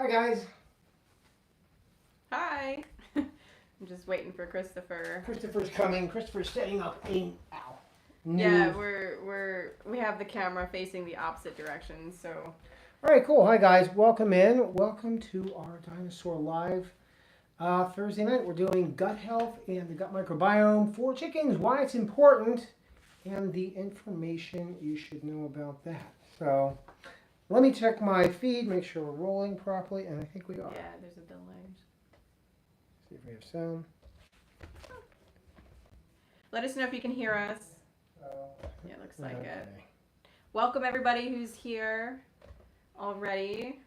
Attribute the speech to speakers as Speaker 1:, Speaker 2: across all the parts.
Speaker 1: Hi guys.
Speaker 2: Hi. I'm just waiting for Christopher.
Speaker 1: Christopher's coming. Christopher's setting up a new.
Speaker 2: Yeah, we have the camera facing the opposite direction, so.
Speaker 1: All right, cool. Hi guys. Welcome in. Welcome to our Dinosaur Live Thursday night. We're doing gut health and the gut microbiome for chickens. Why it's important and the information you should know about that. So. Let me check my feed, make sure we're rolling properly, and I think we are.
Speaker 2: Yeah, there's a delay.
Speaker 1: See if we have sound.
Speaker 2: Let us know if you can hear us. Yeah, looks like
Speaker 1: okay.
Speaker 2: it. Welcome everybody who's here already.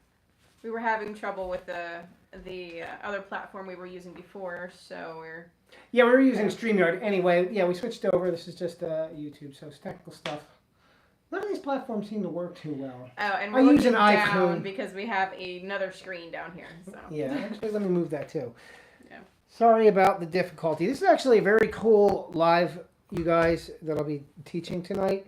Speaker 2: We were having trouble with the other platform we were using before, so we're...
Speaker 1: Yeah, we were using StreamYard anyway. Yeah, we switched over. This is just YouTube, so it's technical stuff. None of these platforms seem to work too well.
Speaker 2: Oh, and we're looking down because we have another screen down here. So.
Speaker 1: Yeah, actually, let me move that too.
Speaker 2: Yeah.
Speaker 1: Sorry about the difficulty. This is actually a very cool live, you guys, that I'll be teaching tonight.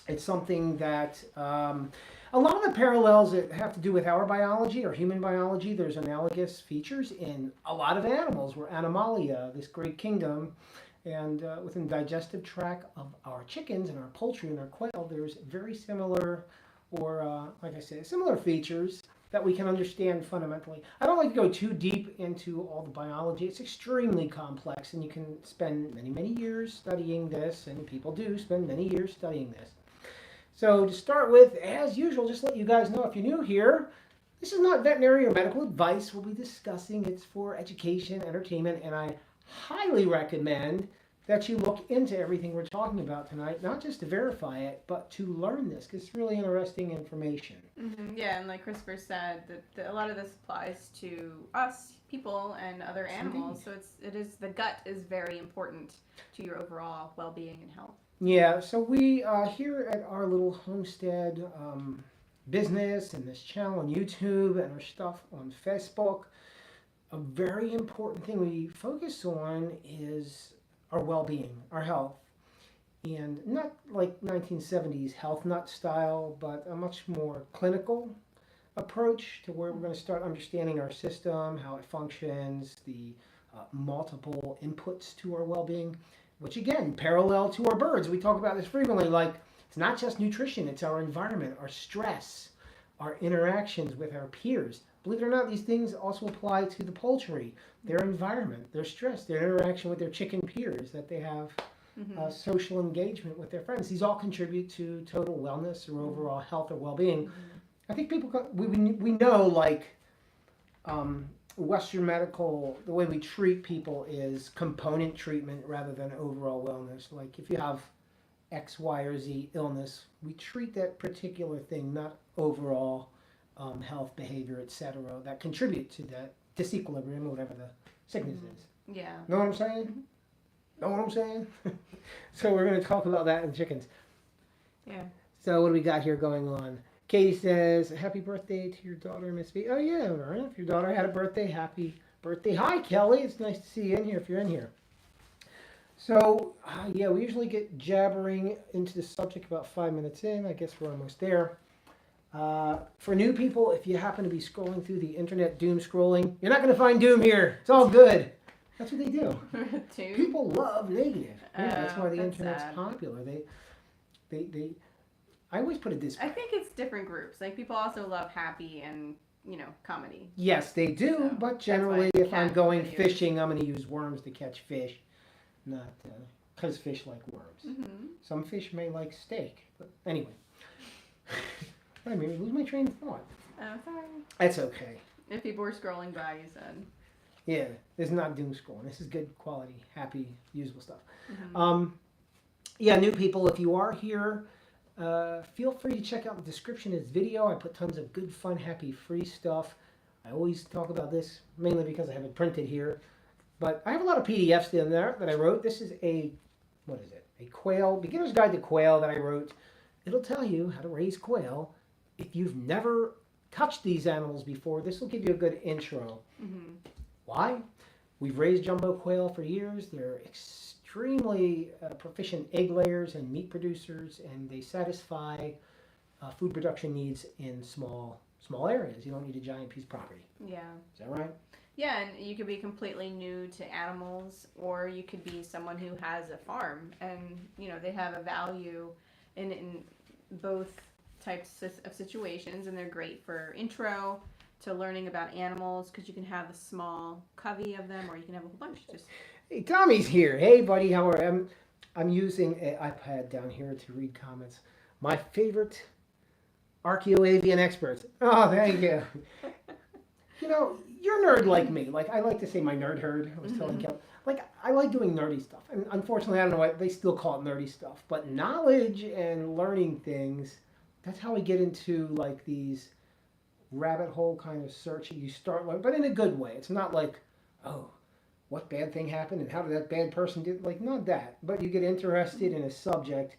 Speaker 1: It's something that a lot of the parallels that have to do with our biology or human biology, there's analogous features in a lot of animals. We're Animalia, this great kingdom. And within the digestive tract of our chickens and our poultry and our quail, there's very similar, or like I said, similar features that we can understand fundamentally. I don't like to go too deep into all the biology. It's extremely complex, and you can spend many, many years studying this, and people do spend many years studying this. So to start with, as usual, just let you guys know if you're new here, this is not veterinary or medical advice we'll be discussing. It's for education, entertainment, and I highly recommend that you look into everything we're talking about tonight, not just to verify it, but to learn this, because it's really interesting information.
Speaker 2: Mm-hmm. Yeah, and like Christopher said, that a lot of this applies to us, people, and other animals. So the gut is very important to your overall well-being and health.
Speaker 1: Yeah, so we here at our little homestead business and this channel on YouTube and our stuff on Facebook, a very important thing we focus on is our well-being, our health. And not like 1970s health nut style, but a much more clinical approach to where we're going to start understanding our system, how it functions, the multiple inputs to our well-being, which again, parallel to our birds. We talk about this frequently, like it's not just nutrition, it's our environment, our stress, our interactions with our peers. Believe it or not, these things also apply to the poultry, their environment, their stress, their interaction with their chicken peers, that they have social engagement with their friends. These all contribute to total wellness or overall health or well-being. I think people, we know like Western medical, the way we treat people is component treatment rather than overall wellness. Like if you have X, Y, or Z illness, we treat that particular thing, not overall health, behavior, etc., that contribute to that disequilibrium or whatever the sickness is.
Speaker 2: Yeah.
Speaker 1: Know what I'm saying? Know what I'm saying? So we're going to talk about that in chickens.
Speaker 2: Yeah.
Speaker 1: So what do we got here going on? Katie says, happy birthday to your daughter, Miss V. Oh yeah, Verna, if your daughter had a birthday, happy birthday. Hi, Kelly. It's nice to see you in here if you're in here. So, yeah, we usually get jabbering into the subject about 5 minutes in. I guess we're almost there. For new people, if you happen to be scrolling through the internet, doom scrolling, you're not going to find doom here. It's all good. That's what they do. People love negative. Yeah, that's why the internet's popular. They. I always put it this way.
Speaker 2: I think it's different groups. Like people also love happy and comedy.
Speaker 1: Yes, they do. So but generally, if I'm going fishing, I'm going to use worms to catch fish, not because fish like worms. Mm-hmm. Some fish may like steak, but anyway. I mean, lose my train of thought.
Speaker 2: Oh, sorry.
Speaker 1: That's okay.
Speaker 2: If people were scrolling by, you said.
Speaker 1: Yeah, this is not doom scrolling. This is good quality, happy, usable stuff.
Speaker 2: Mm-hmm.
Speaker 1: Yeah, new people, if you are here, feel free to check out the description of this video. I put tons of good, fun, happy, free stuff. I always talk about this, mainly because I have it printed here. But I have a lot of PDFs in there that I wrote. This is a quail, beginner's guide to quail that I wrote. It'll tell you how to raise quail. If you've never touched these animals before, this will give you a good intro. Mm-hmm. Why? We've raised jumbo quail for years. They're extremely proficient egg layers and meat producers, and they satisfy food production needs in small small areas. You don't need a giant piece of property.
Speaker 2: Yeah.
Speaker 1: Is that right?
Speaker 2: Yeah, and you could be completely new to animals, or you could be someone who has a farm, and they have a value in both types of situations, and they're great for intro to learning about animals because you can have a small covey of them, or you can have a whole bunch. Just
Speaker 1: Hey, Tommy's here. Hey, buddy, how are you? I'm using an iPad down here to read comments. My favorite archaeoavian experts. Oh, thank you. You're a nerd like me. Like, I like to say my nerd herd. I was telling Kel. Like, I like doing nerdy stuff. And unfortunately, I don't know why they still call it nerdy stuff. But knowledge and learning things, that's how we get into, like, these rabbit hole kind of searching. You start, like, but in a good way. It's not like, oh, what bad thing happened and how did that bad person do? Like, not that. But you get interested in a subject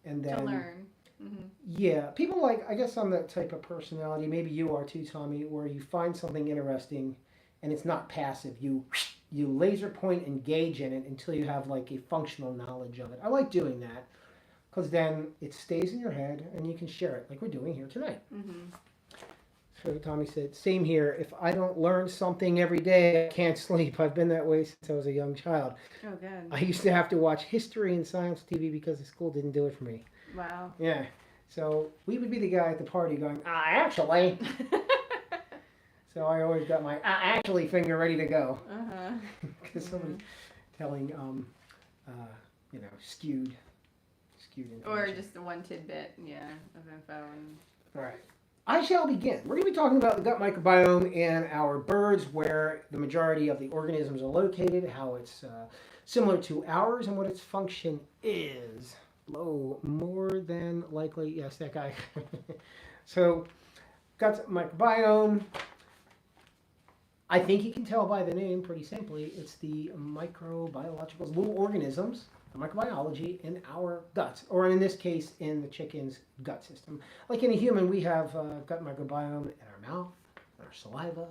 Speaker 1: and then...
Speaker 2: to learn. Mm-hmm.
Speaker 1: Yeah, people like, I guess I'm that type of personality, maybe you are too, Tommy, where you find something interesting and it's not passive. You laser point engage in it until you have like a functional knowledge of it. I like doing that because then it stays in your head and you can share it like we're doing here tonight.
Speaker 2: Mm-hmm.
Speaker 1: So Tommy said, same here. If I don't learn something every day, I can't sleep. I've been that way since I was a young child.
Speaker 2: Oh, good.
Speaker 1: I used to have to watch history and science TV because the school didn't do it for me.
Speaker 2: Wow.
Speaker 1: Yeah. So we would be the guy at the party going, actually. So I always got my actually finger ready to go.
Speaker 2: Uh-huh.
Speaker 1: Because somebody's telling, skewed information.
Speaker 2: Or just the one tidbit, of info.
Speaker 1: All right. I shall begin. We're going to be talking about the gut microbiome in our birds, where the majority of the organisms are located, how it's similar to ours, and what its function is. Low, more than likely, yes, that guy. So, gut microbiome. I think you can tell by the name pretty simply. It's the microbiologicals, little organisms, the microbiology in our guts, or in this case, in the chicken's gut system. Like in a human, we have gut microbiome in our mouth, in our saliva,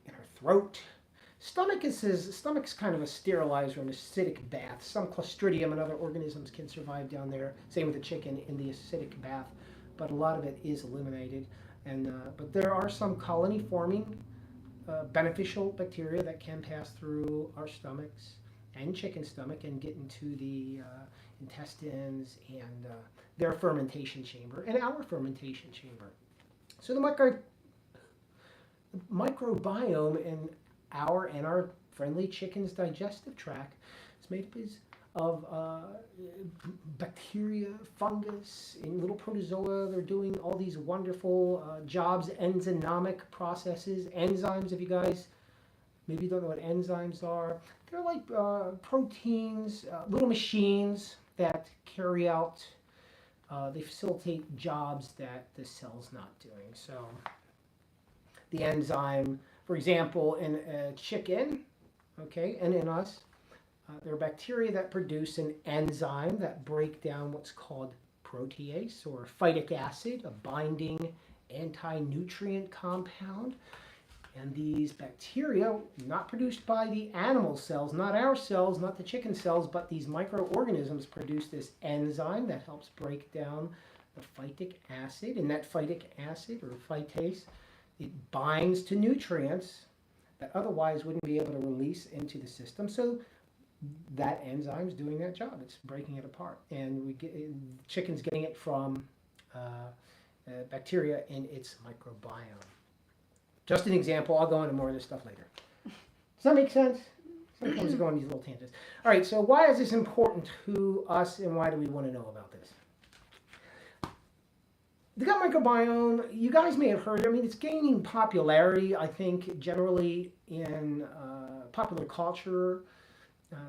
Speaker 1: in our throat. Stomach's kind of a sterilizer, an acidic bath. Some Clostridium and other organisms can survive down there. Same with the chicken in the acidic bath, but a lot of it is eliminated. And but there are some colony-forming beneficial bacteria that can pass through our stomachs and chicken stomach and get into the intestines and their fermentation chamber and our fermentation chamber. So the microbiome in our friendly chicken's digestive tract is made up of bacteria, fungus, and little protozoa. They're doing all these wonderful jobs, enzymatic processes, enzymes. If you guys maybe don't know what enzymes are, they're like proteins, little machines that carry out, they facilitate jobs that the cell's not doing. So the enzyme, for example, in a chicken, okay, and in us, there are bacteria that produce an enzyme that break down what's called protease or phytic acid, a binding anti-nutrient compound. And these bacteria, not produced by the animal cells, not our cells, not the chicken cells, but these microorganisms produce this enzyme that helps break down the phytic acid. And that phytic acid, or phytase, it binds to nutrients that otherwise wouldn't be able to release into the system. So that enzyme's doing that job. It's breaking it apart. And chicken's getting it from bacteria in its microbiome. Just an example. I'll go into more of this stuff later. Does that make sense? Sometimes I go on these little tangents. All right, so why is this important to us and why do we want to know about this? The gut microbiome, you guys may have heard, it's gaining popularity, I think, generally in popular culture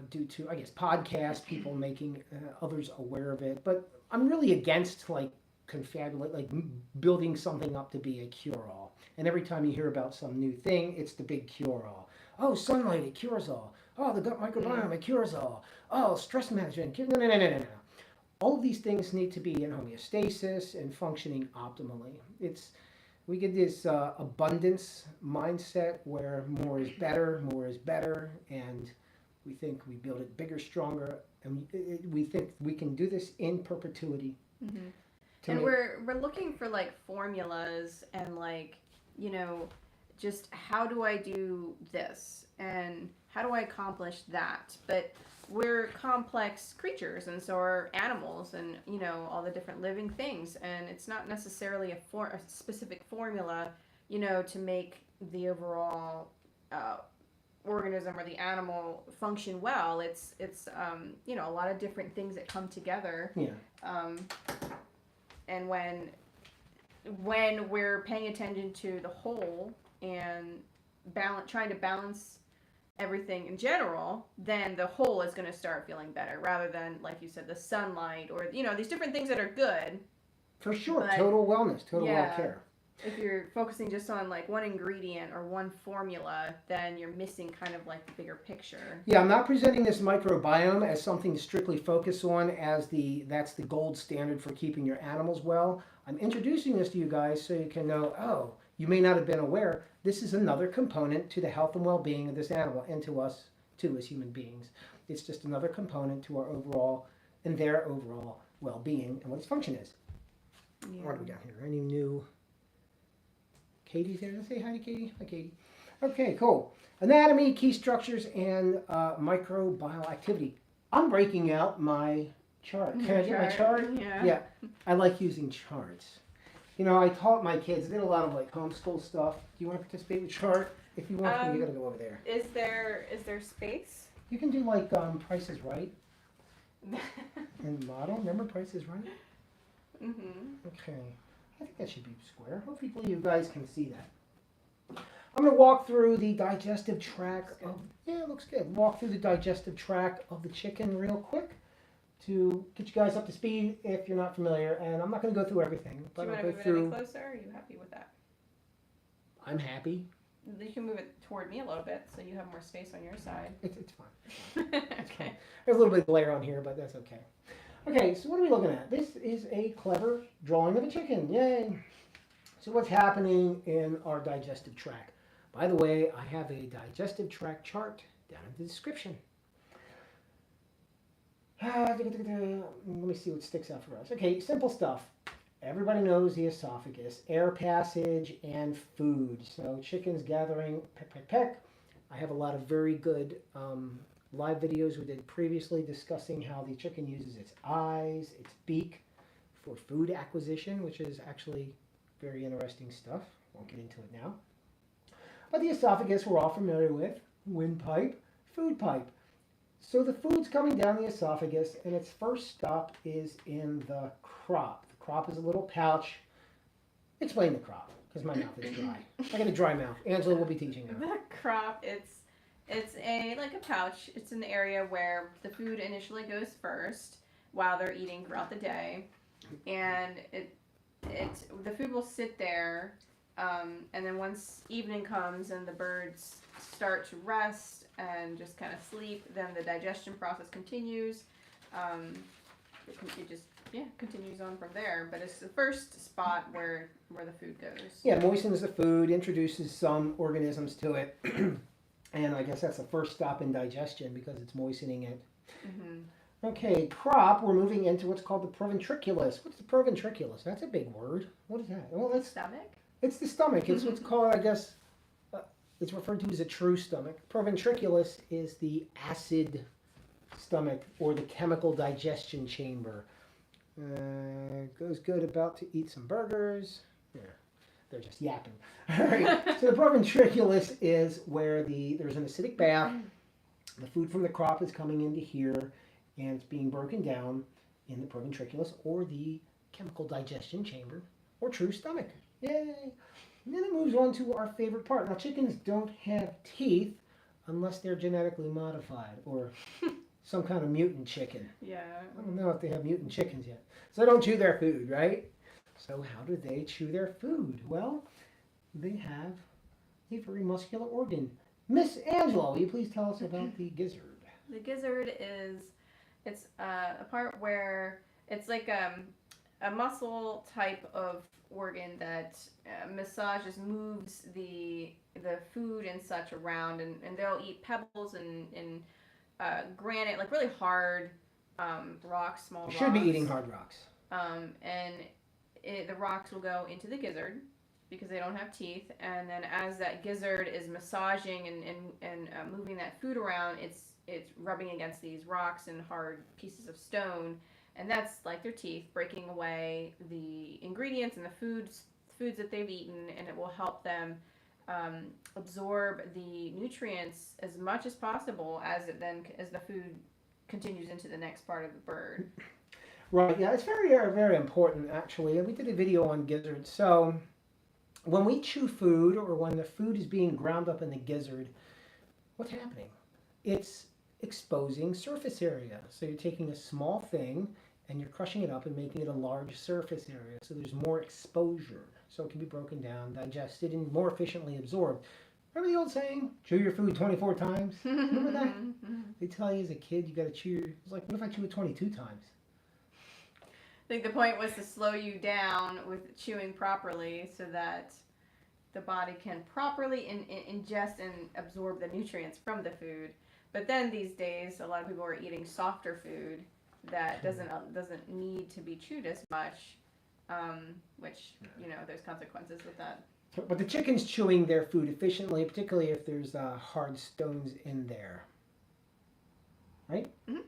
Speaker 1: due to, I guess, podcasts, people making others aware of it. But I'm really against, confabulate, building something up to be a cure-all. And every time you hear about some new thing, it's the big cure-all. Oh, sunlight, it cures all. Oh, the gut microbiome, it cures all. Oh, stress management, no. All of these things need to be in homeostasis and functioning optimally. We get this abundance mindset where more is better, and we think we build it bigger, stronger, and we think we can do this in perpetuity.
Speaker 2: Mm-hmm.
Speaker 1: to
Speaker 2: And
Speaker 1: make.
Speaker 2: we're looking for like formulas and like, you know, just how do I do this and how do I accomplish that? But we're complex creatures, and so are animals, and you know all the different living things. And it's not necessarily a specific formula, you know, to make the overall organism or the animal function well. It's you know, a lot of different things that come together.
Speaker 1: Yeah.
Speaker 2: Um, and when we're paying attention to the whole and trying to balance everything in general, then the whole is going to start feeling better rather than, like you said, the sunlight or, you know, these different things that are good.
Speaker 1: For sure,
Speaker 2: But,
Speaker 1: total wellness, total
Speaker 2: yeah,
Speaker 1: well-care.
Speaker 2: If you're focusing just on like one ingredient or one formula, then you're missing kind of like the bigger picture.
Speaker 1: Yeah, I'm not presenting this microbiome as something to strictly focus on as that's the gold standard for keeping your animals well. I'm introducing this to you guys so you can know, oh, you may not have been aware, this is another component to the health and well-being of this animal and to us too as human beings. It's just another component to our overall and their overall well-being and what its function is.
Speaker 2: Yeah.
Speaker 1: What do we got here? Any new... Katie's here. Let's say hi to Katie. Hi, Katie. Okay, cool. Anatomy, key structures, and microbial activity. I'm breaking out my chart. Can I get my chart?
Speaker 2: Yeah.
Speaker 1: Yeah. I like using charts. You know, I taught my kids. I did a lot of like homeschool stuff. Do you want to participate with chart? If you want to, you got to go over there.
Speaker 2: Is there space?
Speaker 1: You can do like Price is Right and model. Remember Price is Right?
Speaker 2: Mm-hmm.
Speaker 1: Okay. I think that should be square. Hopefully you guys can see that. I'm going to walk through the digestive tract. Yeah, it looks good. Walk through the digestive tract of the chicken real quick to get you guys up to speed if you're not familiar. And I'm not going to go through everything, but
Speaker 2: Do you
Speaker 1: I'll
Speaker 2: want
Speaker 1: go
Speaker 2: to move it
Speaker 1: through.
Speaker 2: any closer? Or are you happy with that?
Speaker 1: I'm happy.
Speaker 2: You can move it toward me a little bit so you have more space on your side.
Speaker 1: It's fine. It's fine. It's
Speaker 2: Okay.
Speaker 1: fine. There's a little bit of glare on here, but that's okay. Okay, so what are we looking at? This is a clever drawing of a chicken. Yay! So what's happening in our digestive tract? By the way, I have a digestive tract chart down in the description. Let me see what sticks out for us. Okay, simple stuff. Everybody knows the esophagus, air passage, and food. So chickens gathering, peck, peck, peck. I have a lot of very good live videos we did previously discussing how the chicken uses its eyes, its beak for food acquisition, which is actually very interesting stuff. Won't get into it now. But the esophagus we're all familiar with, windpipe, food pipe. So the food's coming down the esophagus and its first stop is in the crop. The crop is a little pouch. Explain the crop, because my mouth is dry. I got a dry mouth. Angela will be teaching now.
Speaker 2: The crop, it's like a pouch. It's an area where the food initially goes first while they're eating throughout the day, and the food will sit there, and then once evening comes and the birds start to rest and just kind of sleep, then the digestion process continues. It just continues on from there, but it's the first spot where the food goes.
Speaker 1: Yeah, moistens the food, introduces some organisms to it. And I guess that's the first stop in digestion because it's moistening it. Mm-hmm. Okay, crop, we're moving into what's called the proventriculus. What's the proventriculus? That's a big word. What is that? Well, that's
Speaker 2: Stomach?
Speaker 1: It's the stomach. It's what's called, I guess, it's referred to as a true stomach. Proventriculus is the acid stomach or the chemical digestion chamber. Goes good about to eat some burgers. Yeah. They're just yapping. All right. So the proventriculus is where there's an acidic bath. The food from the crop is coming into here, and it's being broken down in the proventriculus or the chemical digestion chamber or true stomach. Yay! And then it moves on to our favorite part. Now, chickens don't have teeth unless they're genetically modified or some kind of mutant chicken.
Speaker 2: Yeah.
Speaker 1: I don't know if they have mutant chickens yet. So they don't chew their food, right? So how do they chew their food? Well, they have a very muscular organ. Miss Angela, will you please tell us about the gizzard?
Speaker 2: The gizzard it's a part where it's like a muscle type of organ that massages, moves the food and such around, and they'll eat pebbles and granite, like really hard rocks, small rocks.
Speaker 1: You should be eating hard rocks.
Speaker 2: And the rocks will go into the gizzard because they don't have teeth, and then as that gizzard is massaging and moving that food around, it's rubbing against these rocks and hard pieces of stone, and that's like their teeth breaking away the ingredients and the foods that they've eaten, and it will help them absorb the nutrients as much as possible as the food continues into the next part of the bird.
Speaker 1: Right. Yeah, it's very, very important actually. And we did a video on gizzards. So when we chew food or when the food is being ground up in the gizzard, what's happening? It's exposing surface area. So you're taking a small thing and you're crushing it up and making it a large surface area. So there's more exposure. So it can be broken down, digested, and more efficiently absorbed. Remember the old saying, chew your food 24 times? Remember that? They tell you as a kid you got to chew it's like, what if I chew it 22 times?
Speaker 2: I think the point was to slow you down with chewing properly so that the body can properly ingest and absorb the nutrients from the food. But then these days, a lot of people are eating softer food that doesn't need to be chewed as much, which, there's consequences with that.
Speaker 1: But the chicken's chewing their food efficiently, particularly if there's hard stones in there. Right? Mm-hmm.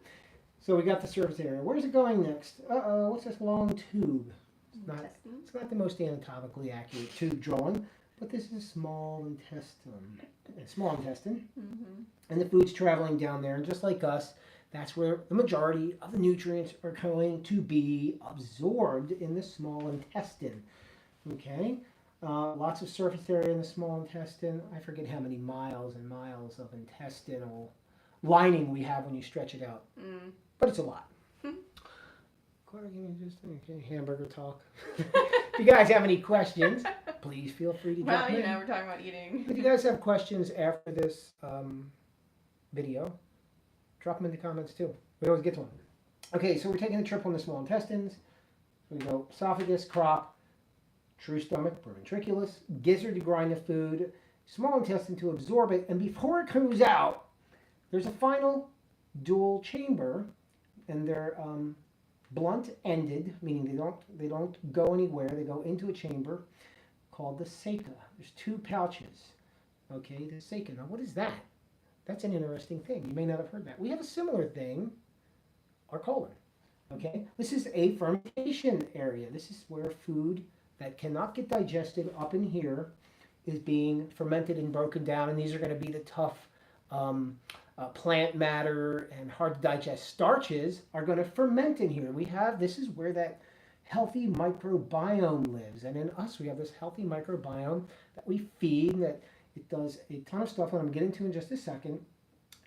Speaker 1: So we got the surface area. Where's it going next? Uh-oh, what's this long tube? It's not the most anatomically accurate tube drawing, but this is small intestine. Small intestine. Mm-hmm. And the food's traveling down there, and just like us, that's where the majority of the nutrients are going to be absorbed in the small intestine. Okay? Lots of surface area in the small intestine. I forget how many miles and miles of intestinal lining we have when you stretch it out. Mm. But it's a lot. Okay, hamburger talk. If you guys have any questions, please feel free to drop them in.
Speaker 2: We're talking about eating.
Speaker 1: If you guys have questions after this video, drop them in the comments too. We always get to them. Okay, so we're taking a trip on the small intestines. We go esophagus, crop, true stomach, ventriculus, gizzard to grind the food, small intestine to absorb it, and before it comes out, there's a final dual chamber, and they're blunt-ended, meaning they don't go anywhere. They go into a chamber called the ceca. There's two pouches. Okay, the ceca. Now, what is that? That's an interesting thing. You may not have heard that. We have a similar thing, our colon. Okay, this is a fermentation area. This is where food that cannot get digested up in here is being fermented and broken down, and these are going to be the tough plant matter and hard to digest starches are going to ferment in here. This is where that healthy microbiome lives, and in us we have this healthy microbiome that we feed, that it does a ton of stuff that I'm getting to in just a second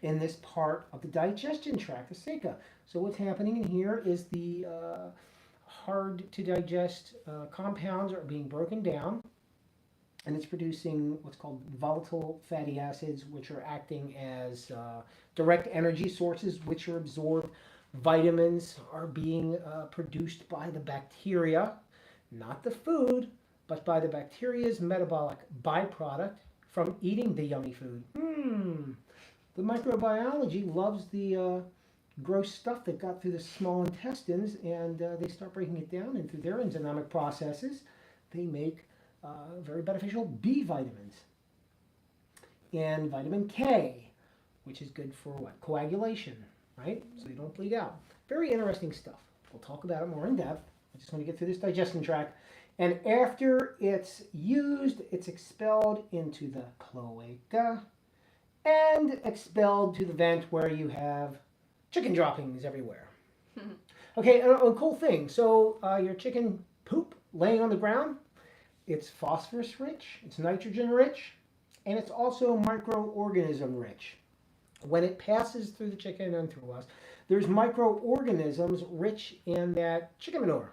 Speaker 1: in this part of the digestion tract, the ceca. So what's happening in here is the hard to digest compounds are being broken down, and it's producing what's called volatile fatty acids, which are acting as direct energy sources, which are absorbed. Vitamins are being produced by the bacteria, not the food, but by the bacteria's metabolic byproduct from eating the yummy food. The microbiology loves the gross stuff that got through the small intestines, and they start breaking it down, and through their enzymatic processes, they make very beneficial B vitamins and vitamin K, which is good for what? Coagulation, right? So you don't bleed out. Very interesting stuff. We'll talk about it more in depth. I just want to get through this digestion tract. And after it's used, it's expelled into the cloaca and expelled to the vent where you have chicken droppings everywhere. Okay, a cool thing. So your chicken poop laying on the ground, it's phosphorus rich, it's nitrogen rich, and it's also microorganism rich. When it passes through the chicken and through us, there's microorganisms rich in that chicken manure.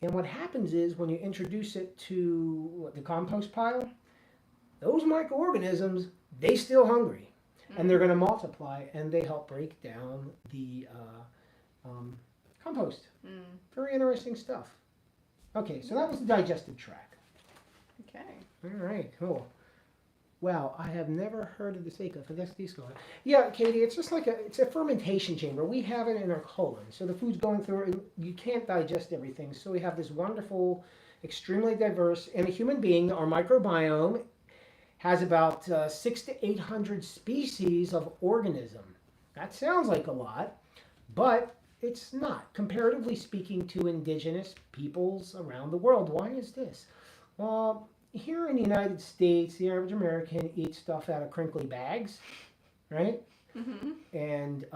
Speaker 1: And what happens is when you introduce it to the compost pile, those microorganisms, they still hungry. And they're going to multiply, and they help break down the compost. Very interesting stuff. Okay, so that was the digestive tract.
Speaker 2: Okay.
Speaker 1: All right, cool. Wow, I have never heard of the ceca. Fantastic. Yeah, Katie, it's just like it's a fermentation chamber. We have it in our colon. So the food's going through, and you can't digest everything. So we have this wonderful, extremely diverse, and a human being, our microbiome, has about 600 to 800 species of organism. That sounds like a lot, but it's not, comparatively speaking to indigenous peoples around the world. Why is this? Well, here in the United States, the average American eats stuff out of crinkly bags, right? And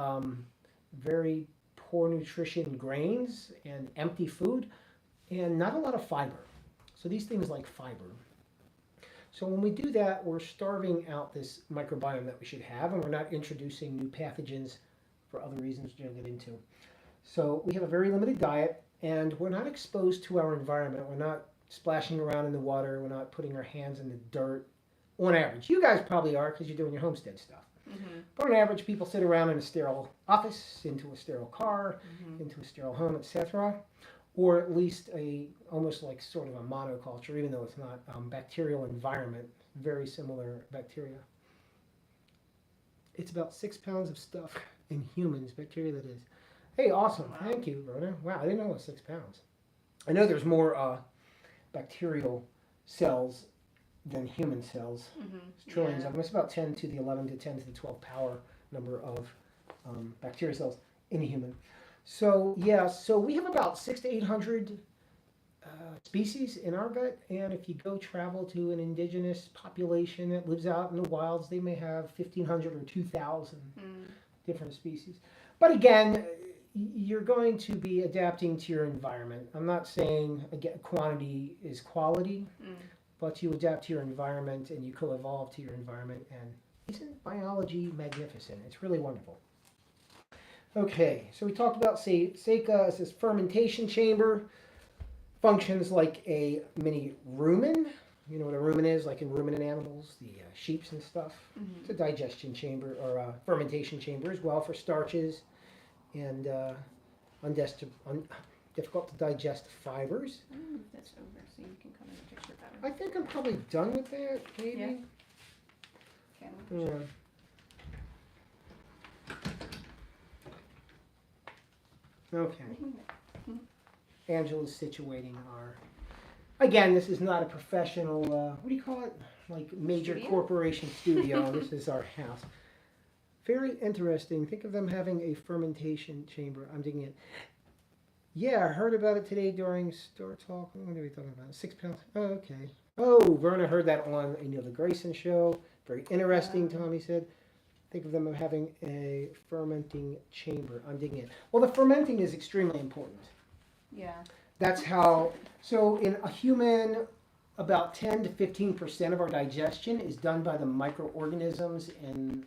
Speaker 1: very poor nutrition grains and empty food, and not a lot of fiber. So these things like fiber. So when we do that, we're starving out this microbiome that we should have, and we're not introducing new pathogens for other reasons which I'll get into. So we have a very limited diet, and we're not exposed to our environment. We're not splashing around in the water. We're not putting our hands in the dirt. On average, you guys probably are because you're doing your homestead stuff. But on average, people sit around in a sterile office, into a sterile car, into a sterile home, etc. Or at least almost like sort of a monoculture, even though it's not bacterial environment, very similar bacteria. It's about 6 pounds of stuff in humans, bacteria that is. Hey, awesome. Wow. Thank you, Rhoda. Wow, I didn't know it was 6 pounds. I know there's more bacterial cells than human cells. It's trillions of them. It's about 10 to the 11 to 10 to the 12 power number of bacteria cells in a human. So yeah, so we have about 600 to 800 species in our gut, and if you go travel to an indigenous population that lives out in the wilds, they may have 1,500 or 2,000 different species. But again, you're going to be adapting to your environment. I'm not saying again quantity is quality, but you adapt to your environment and you co-evolve to your environment. And isn't biology magnificent? It's really wonderful. Okay, so we talked about ceca as this fermentation chamber. Functions like a mini rumen. You know what a rumen is, like in ruminant animals, the sheeps and stuff. It's a digestion chamber or a fermentation chamber as well for starches and difficult to digest fibers.
Speaker 2: That's over, so you can come in the picture better.
Speaker 1: I think I'm probably done with that, maybe.
Speaker 2: Yeah.
Speaker 1: Yeah. Okay. Angela's situating our. Again, this is not a professional. What do you call it? Like major
Speaker 2: Studio?
Speaker 1: Corporation studio. This is our house. Very interesting. Think of them having a fermentation chamber. I'm digging it. Yeah, I heard about it today during Store Talk. What are we talking about? 6 pounds. Oh, okay. Oh, Verna heard that on a Neil deGrasse show. Very interesting, Tommy said. Think of them having a fermenting chamber. I'm digging it. Well, the fermenting is extremely important.
Speaker 2: Yeah.
Speaker 1: That's how, so in a human, about 10 to 15% of our digestion is done by the microorganisms in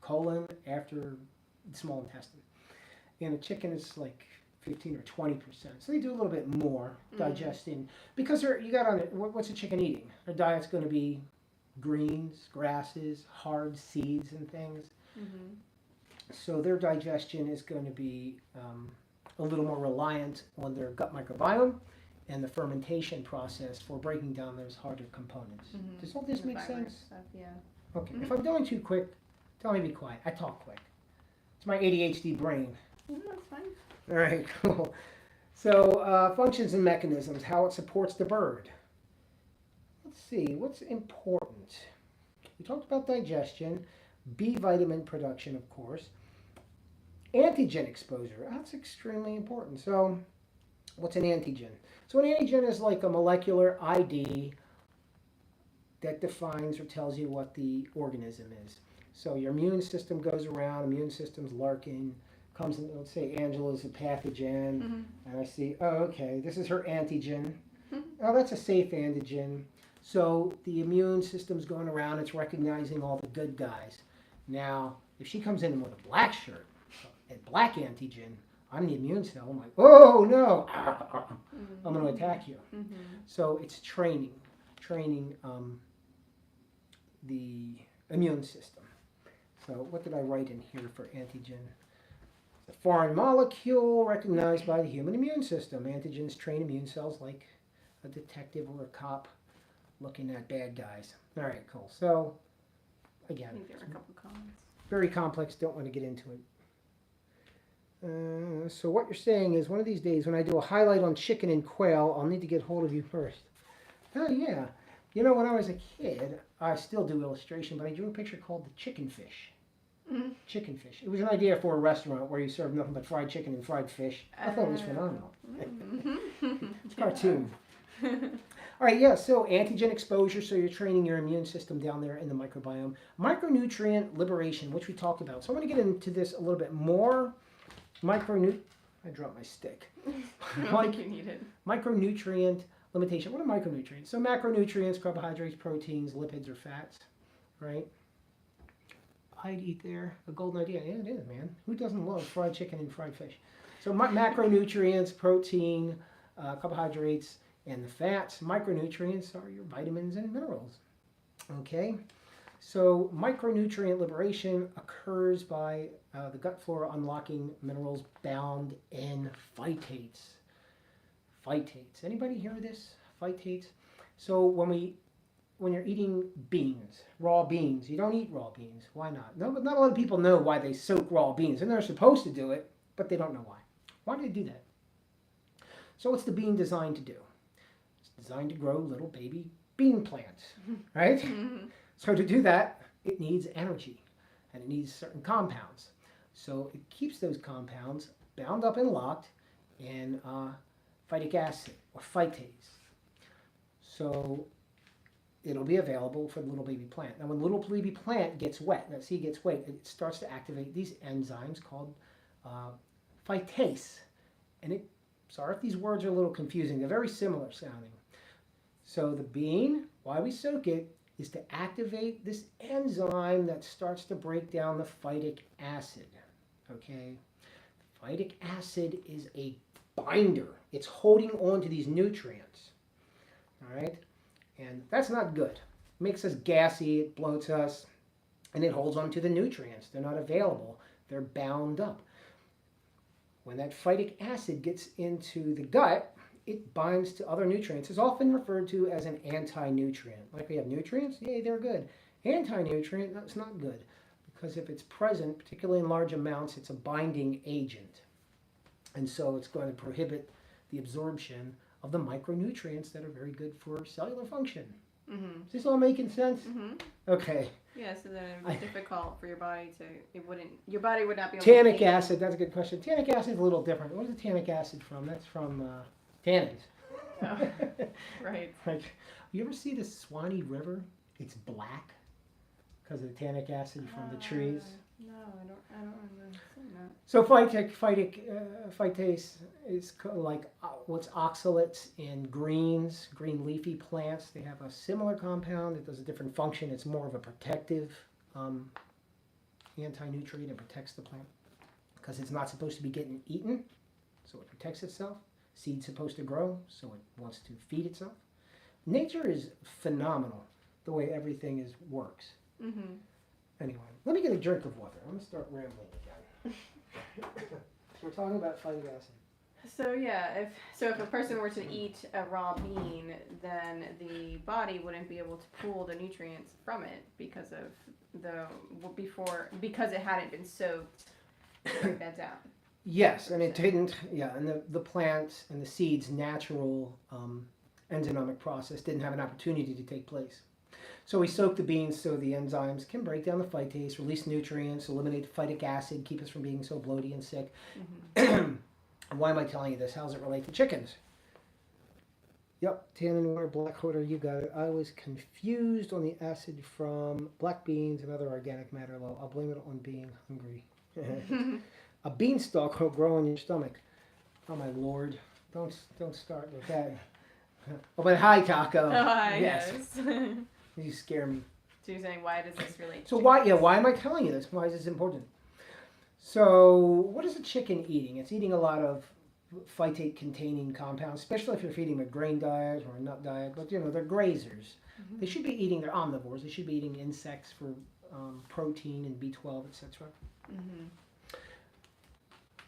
Speaker 1: colon after the small intestine. In a chicken, it's like 15 or 20%. So they do a little bit more digesting because what's a chicken eating? Their diet's going to be greens, grasses, hard seeds and things. So their digestion is going to be a little more reliant on their gut microbiome and the fermentation process for breaking down those harder components. Does all this make sense?
Speaker 2: Stuff, yeah.
Speaker 1: Okay. If I'm going too quick, tell me to be quiet. I talk quick. It's my ADHD brain.
Speaker 2: That's fine.
Speaker 1: All right, cool. So functions and mechanisms, how it supports the bird. Let's see, what's important? We talked about digestion, B vitamin production, of course. Antigen exposure, that's extremely important. So what's an antigen? So an antigen is like a molecular ID that defines or tells you what the organism is. So your immune system goes around, immune system's lurking, comes in, let's say Angela's a pathogen, and I see, oh, okay, this is her antigen. Oh, that's a safe antigen. So the immune system's going around, it's recognizing all the good guys. Now, if she comes in with a black shirt, a black antigen, I'm the immune cell, I'm like, oh no, I'm going to attack you. So it's training the immune system. So what did I write in here for antigen? A foreign molecule recognized by the human immune system. Antigens train immune cells like a detective or a cop looking at bad guys. All right, cool. So,
Speaker 2: I
Speaker 1: again,
Speaker 2: think there were a couple comments.
Speaker 1: very complex. Don't want to get into it. So what you're saying is one of these days when I do a highlight on chicken and quail, I'll need to get hold of you first. Oh, yeah. You know, when I was a kid, I still do illustration, but I drew a picture called the chicken fish. Chicken fish. It was an idea for a restaurant where you serve nothing but fried chicken and fried fish. I thought it was phenomenal. It's a cartoon. All right, yeah, so antigen exposure, so you're training your immune system down there in the microbiome. Micronutrient liberation, which we talked about. So I'm going to get into this a little bit more. I dropped my stick.
Speaker 2: Like you need it.
Speaker 1: Micronutrient limitation. What are micronutrients? So macronutrients, carbohydrates, proteins, lipids, or fats, right? I'd eat there. A golden idea. Yeah, it is, man. Who doesn't love fried chicken and fried fish? So macronutrients, protein, carbohydrates, and the fats. Micronutrients are your vitamins and minerals. Okay? So micronutrient liberation occurs by the gut flora unlocking minerals bound in phytates. Phytates. Anybody hear this? Phytates. So when you're eating beans, raw beans, you don't eat raw beans. Why not? No, but not a lot of people know why they soak raw beans, and they're supposed to do it, but they don't know why. Why do they do that? So what's the bean designed to do? It's designed to grow little baby bean plants, right? So to do that, it needs energy, and it needs certain compounds. So it keeps those compounds bound up and locked in phytic acid, or phytase. So it'll be available for the little baby plant. Now when the little baby plant gets wet, that seed gets wet, it starts to activate these enzymes called phytase. And sorry if these words are a little confusing, they're very similar sounding. So the bean, why we soak it, is to activate this enzyme that starts to break down the phytic acid. Okay? Phytic acid is a binder. It's holding on to these nutrients. All right? And that's not good. It makes us gassy, it bloats us, and it holds on to the nutrients. They're not available. They're bound up. When that phytic acid gets into the gut, it binds to other nutrients. It's often referred to as an anti-nutrient. Like we have nutrients, yay, they're good. Anti-nutrient, that's not good. Because if it's present, particularly in large amounts, it's a binding agent. And so it's going to prohibit the absorption of the micronutrients that are very good for cellular function.
Speaker 2: Mm-hmm.
Speaker 1: Is this all making sense?
Speaker 2: Mm-hmm.
Speaker 1: Okay.
Speaker 2: Yeah, so then it would be difficult for your body your body would not be able
Speaker 1: Tannic
Speaker 2: to
Speaker 1: acid, that's a good question. Tannic acid is a little different. What is the tannic acid from? That's from tannins.
Speaker 2: Oh, right.
Speaker 1: Like, you ever see the Swanee River? It's black because of the tannic acid from the trees.
Speaker 2: No, I don't remember seeing that.
Speaker 1: So phytase is like what's oxalates in green leafy plants. They have a similar compound. It does a different function. It's more of a protective anti-nutrient and protects the plant because it's not supposed to be getting eaten, so it protects itself. Seed's supposed to grow, so it wants to feed itself. Nature is phenomenal the way everything works.
Speaker 2: Mm-hmm.
Speaker 1: Anyway, let me get a drink of water. I'm going to start rambling again. We're talking about phytic acid.
Speaker 2: So yeah, if a person were to eat a raw bean, then the body wouldn't be able to pull the nutrients from it because it hadn't been soaked to break that down.
Speaker 1: Yes, and it didn't. Yeah, and the plant and the seed's natural enzymatic process didn't have an opportunity to take place. So we soak the beans so the enzymes can break down the phytase, release nutrients, eliminate the phytic acid, keep us from being so bloaty and sick. Mm-hmm. And why am I telling you this? How does it relate to chickens? Yep, tannin water, black quarter, you got it. I was confused on the acid from black beans and other organic matter low. I'll blame it on being hungry. A beanstalk will grow in your stomach. Oh my lord! Don't start with that. Oh, but hi, Taco.
Speaker 2: Oh, hi,
Speaker 1: yes.
Speaker 2: yes.
Speaker 1: You scare me.
Speaker 2: So you're saying, why does this relate?
Speaker 1: So why am I telling you this? Why is this important? So what is a chicken eating? It's eating a lot of phytate-containing compounds, especially if you're feeding them a grain diet or a nut diet. But they're grazers. Mm-hmm. They should be eating. They're omnivores. They should be eating insects for protein and B12, etc. Mm-hmm.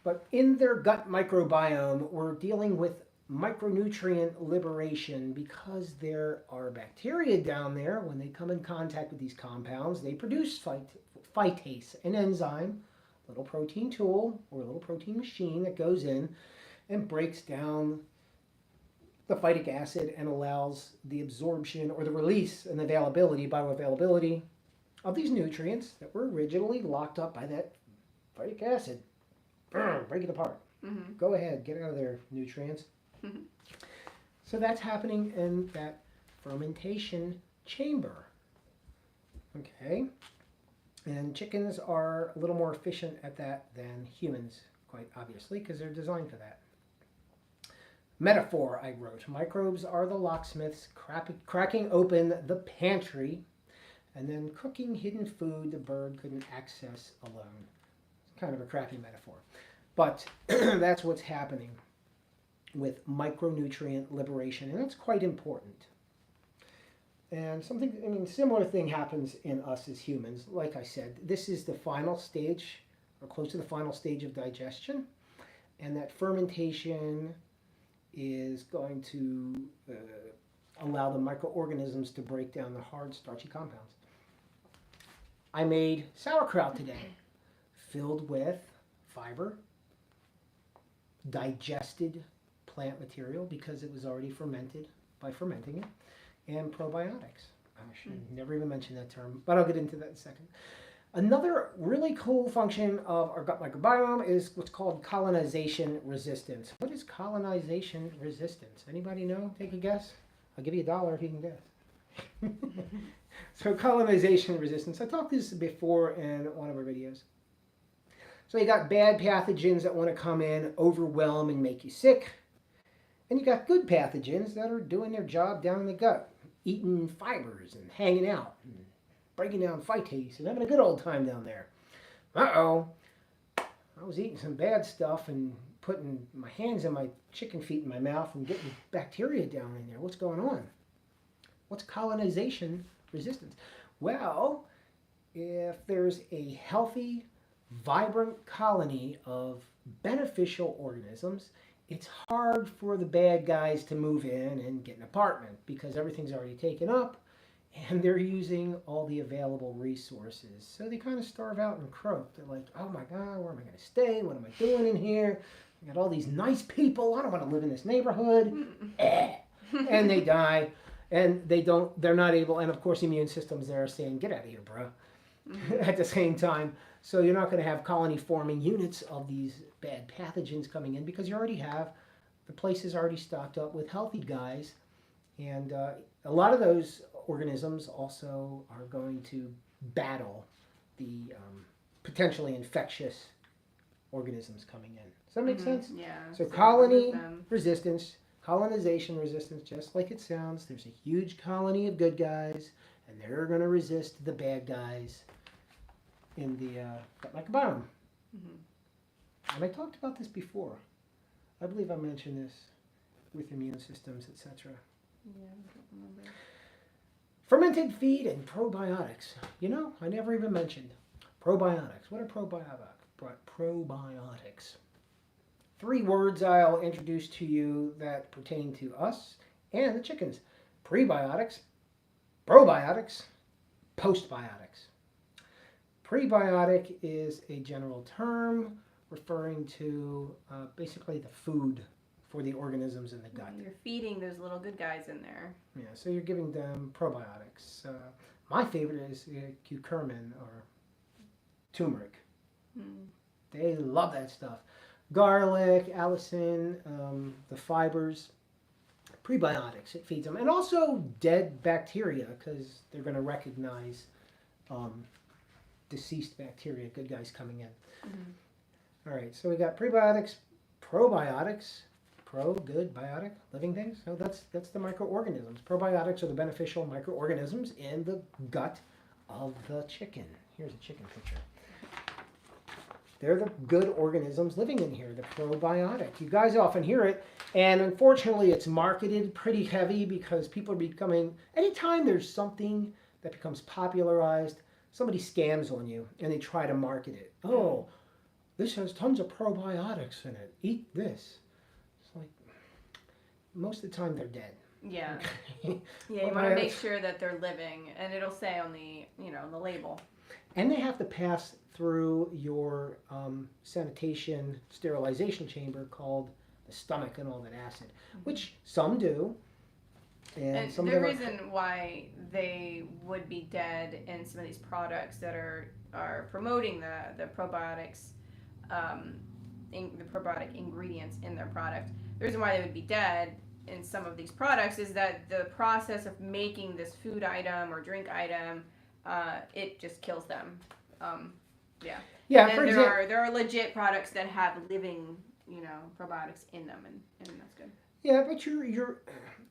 Speaker 1: But in their gut microbiome, we're dealing with micronutrient liberation, because there are bacteria down there. When they come in contact with these compounds, they produce phytase, an enzyme, little protein tool or a little protein machine that goes in and breaks down the phytic acid and allows the absorption or the release and availability, bioavailability of these nutrients that were originally locked up by that phytic acid. Break it apart.
Speaker 2: Mm-hmm.
Speaker 1: Go ahead, get out of there, nutrients.
Speaker 2: Mm-hmm.
Speaker 1: So that's happening in that fermentation chamber. Okay? And chickens are a little more efficient at that than humans, quite obviously, because they're designed for that. Metaphor, I wrote. Microbes are the locksmiths cracking open the pantry and then cooking hidden food the bird couldn't access alone. It's kind of a crappy metaphor. But that's what's happening with micronutrient liberation, and that's quite important. And similar thing happens in us as humans. Like I said, this is the final stage, or close to the final stage of digestion, and that fermentation is going to allow the microorganisms to break down the hard, starchy compounds. I made sauerkraut today, filled with fiber, digested plant material because it was already fermented by fermenting it, and probiotics. I should never even mention that term, but I'll get into that in a second. Another really cool function of our gut microbiome is what's called colonization resistance. What is colonization resistance? Anybody know? Take a guess. I'll give you $1 if you can guess. So colonization resistance. I talked this before in one of our videos. So you got bad pathogens that want to come in, overwhelm, and make you sick. And you got good pathogens that are doing their job down in the gut, eating fibers and hanging out, and breaking down phytase and having a good old time down there. Uh-oh. I was eating some bad stuff and putting my hands in my chicken feet in my mouth and getting bacteria down in there. What's going on? What's colonization resistance? Well, if there's a healthy, vibrant colony of beneficial organisms, it's hard for the bad guys to move in and get an apartment because everything's already taken up and they're using all the available resources. So they kind of starve out and croak. They're like, oh my God, where am I going to stay? What am I doing in here? I got all these nice people. I don't want to live in this neighborhood. And they die. And they're not able, and of course immune systems there are saying, get out of here, bro. At the same time. So you're not going to have colony forming units of these bad pathogens coming in because you already have, the place is already stocked up with healthy guys. And a lot of those organisms also are going to battle the potentially infectious organisms coming in. Does that make sense?
Speaker 2: Yeah.
Speaker 1: So colony resistance, colonization resistance, just like it sounds. There's a huge colony of good guys, and they're going to resist the bad guys in the gut microbiome. And I talked about this before. I believe I mentioned this with immune systems, etc.
Speaker 2: Yeah, I don't remember.
Speaker 1: Fermented feed and probiotics. You know, I never even mentioned probiotics. What are probiotics? 3 words I'll introduce to you that pertain to us and the chickens. Prebiotics, probiotics, postbiotics. Prebiotic is a general term referring to basically the food for the organisms in the gut.
Speaker 2: You're feeding those little good guys in there.
Speaker 1: Yeah, so you're giving them probiotics. My favorite is curcumin or turmeric. They love that stuff. Garlic, allicin, the fibers, prebiotics, it feeds them. And also dead bacteria because they're going to recognize deceased bacteria, good guys coming in. All right, so we got prebiotics, probiotics, good, biotic, living things. So that's the microorganisms. Probiotics are the beneficial microorganisms in the gut of the chicken. Here's a chicken picture. They're the good organisms living in here, the probiotic. You guys often hear it, and unfortunately it's marketed pretty heavy because people are becoming, anytime there's something that becomes popularized, somebody scams on you and they try to market it. Oh, this has tons of probiotics in it. Eat this. It's like, most of the time they're dead.
Speaker 2: Yeah.
Speaker 1: Okay.
Speaker 2: Yeah, you want to make sure that they're living, and it'll say on the, the label.
Speaker 1: And they have to pass through your sanitation sterilization chamber called the stomach and all that acid, which some do.
Speaker 2: And
Speaker 1: some
Speaker 2: the
Speaker 1: of them
Speaker 2: reason why they would be dead in some of these products that are promoting the probiotics, the probiotic ingredients in their product, the reason why they would be dead in some of these products is that the process of making this food item or drink item, it just kills them. Yeah.
Speaker 1: Yeah.
Speaker 2: And there are legit products that have living, probiotics in them, and that's good.
Speaker 1: Yeah, but you're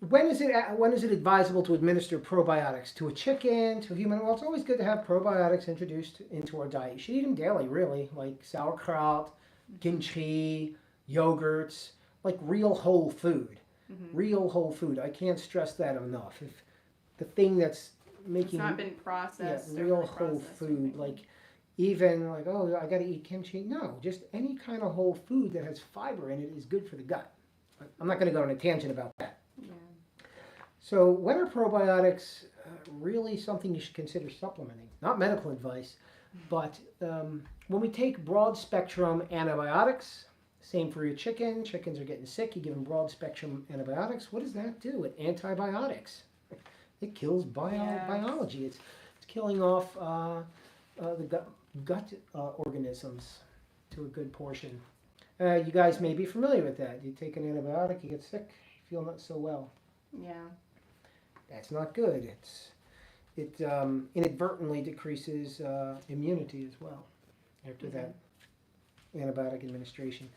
Speaker 1: when is it advisable to administer probiotics to a chicken, to a human? Well, it's always good to have probiotics introduced into our diet. You should eat them daily, really, like sauerkraut, kimchi, yogurts, like real whole food. Mm-hmm. Real whole food. I can't stress that enough. If the thing that's making
Speaker 2: it's not been processed.
Speaker 1: Yeah, real whole food, like even like, oh, I got to eat kimchi. No, just any kind of whole food that has fiber in it is good for the gut. I'm not going to go on a tangent about that. Yeah. So when are probiotics really something you should consider supplementing? Not medical advice, but when we take broad spectrum antibiotics, same for your chicken. Chickens are getting sick. You give them broad spectrum antibiotics. What does that do? It antibiotics. It kills biology. It's killing off the gut organisms to a good portion. You guys may be familiar with that. You take an antibiotic, you get sick, you feel not so well.
Speaker 2: Yeah.
Speaker 1: That's not good. It inadvertently decreases immunity as well after that antibiotic administration.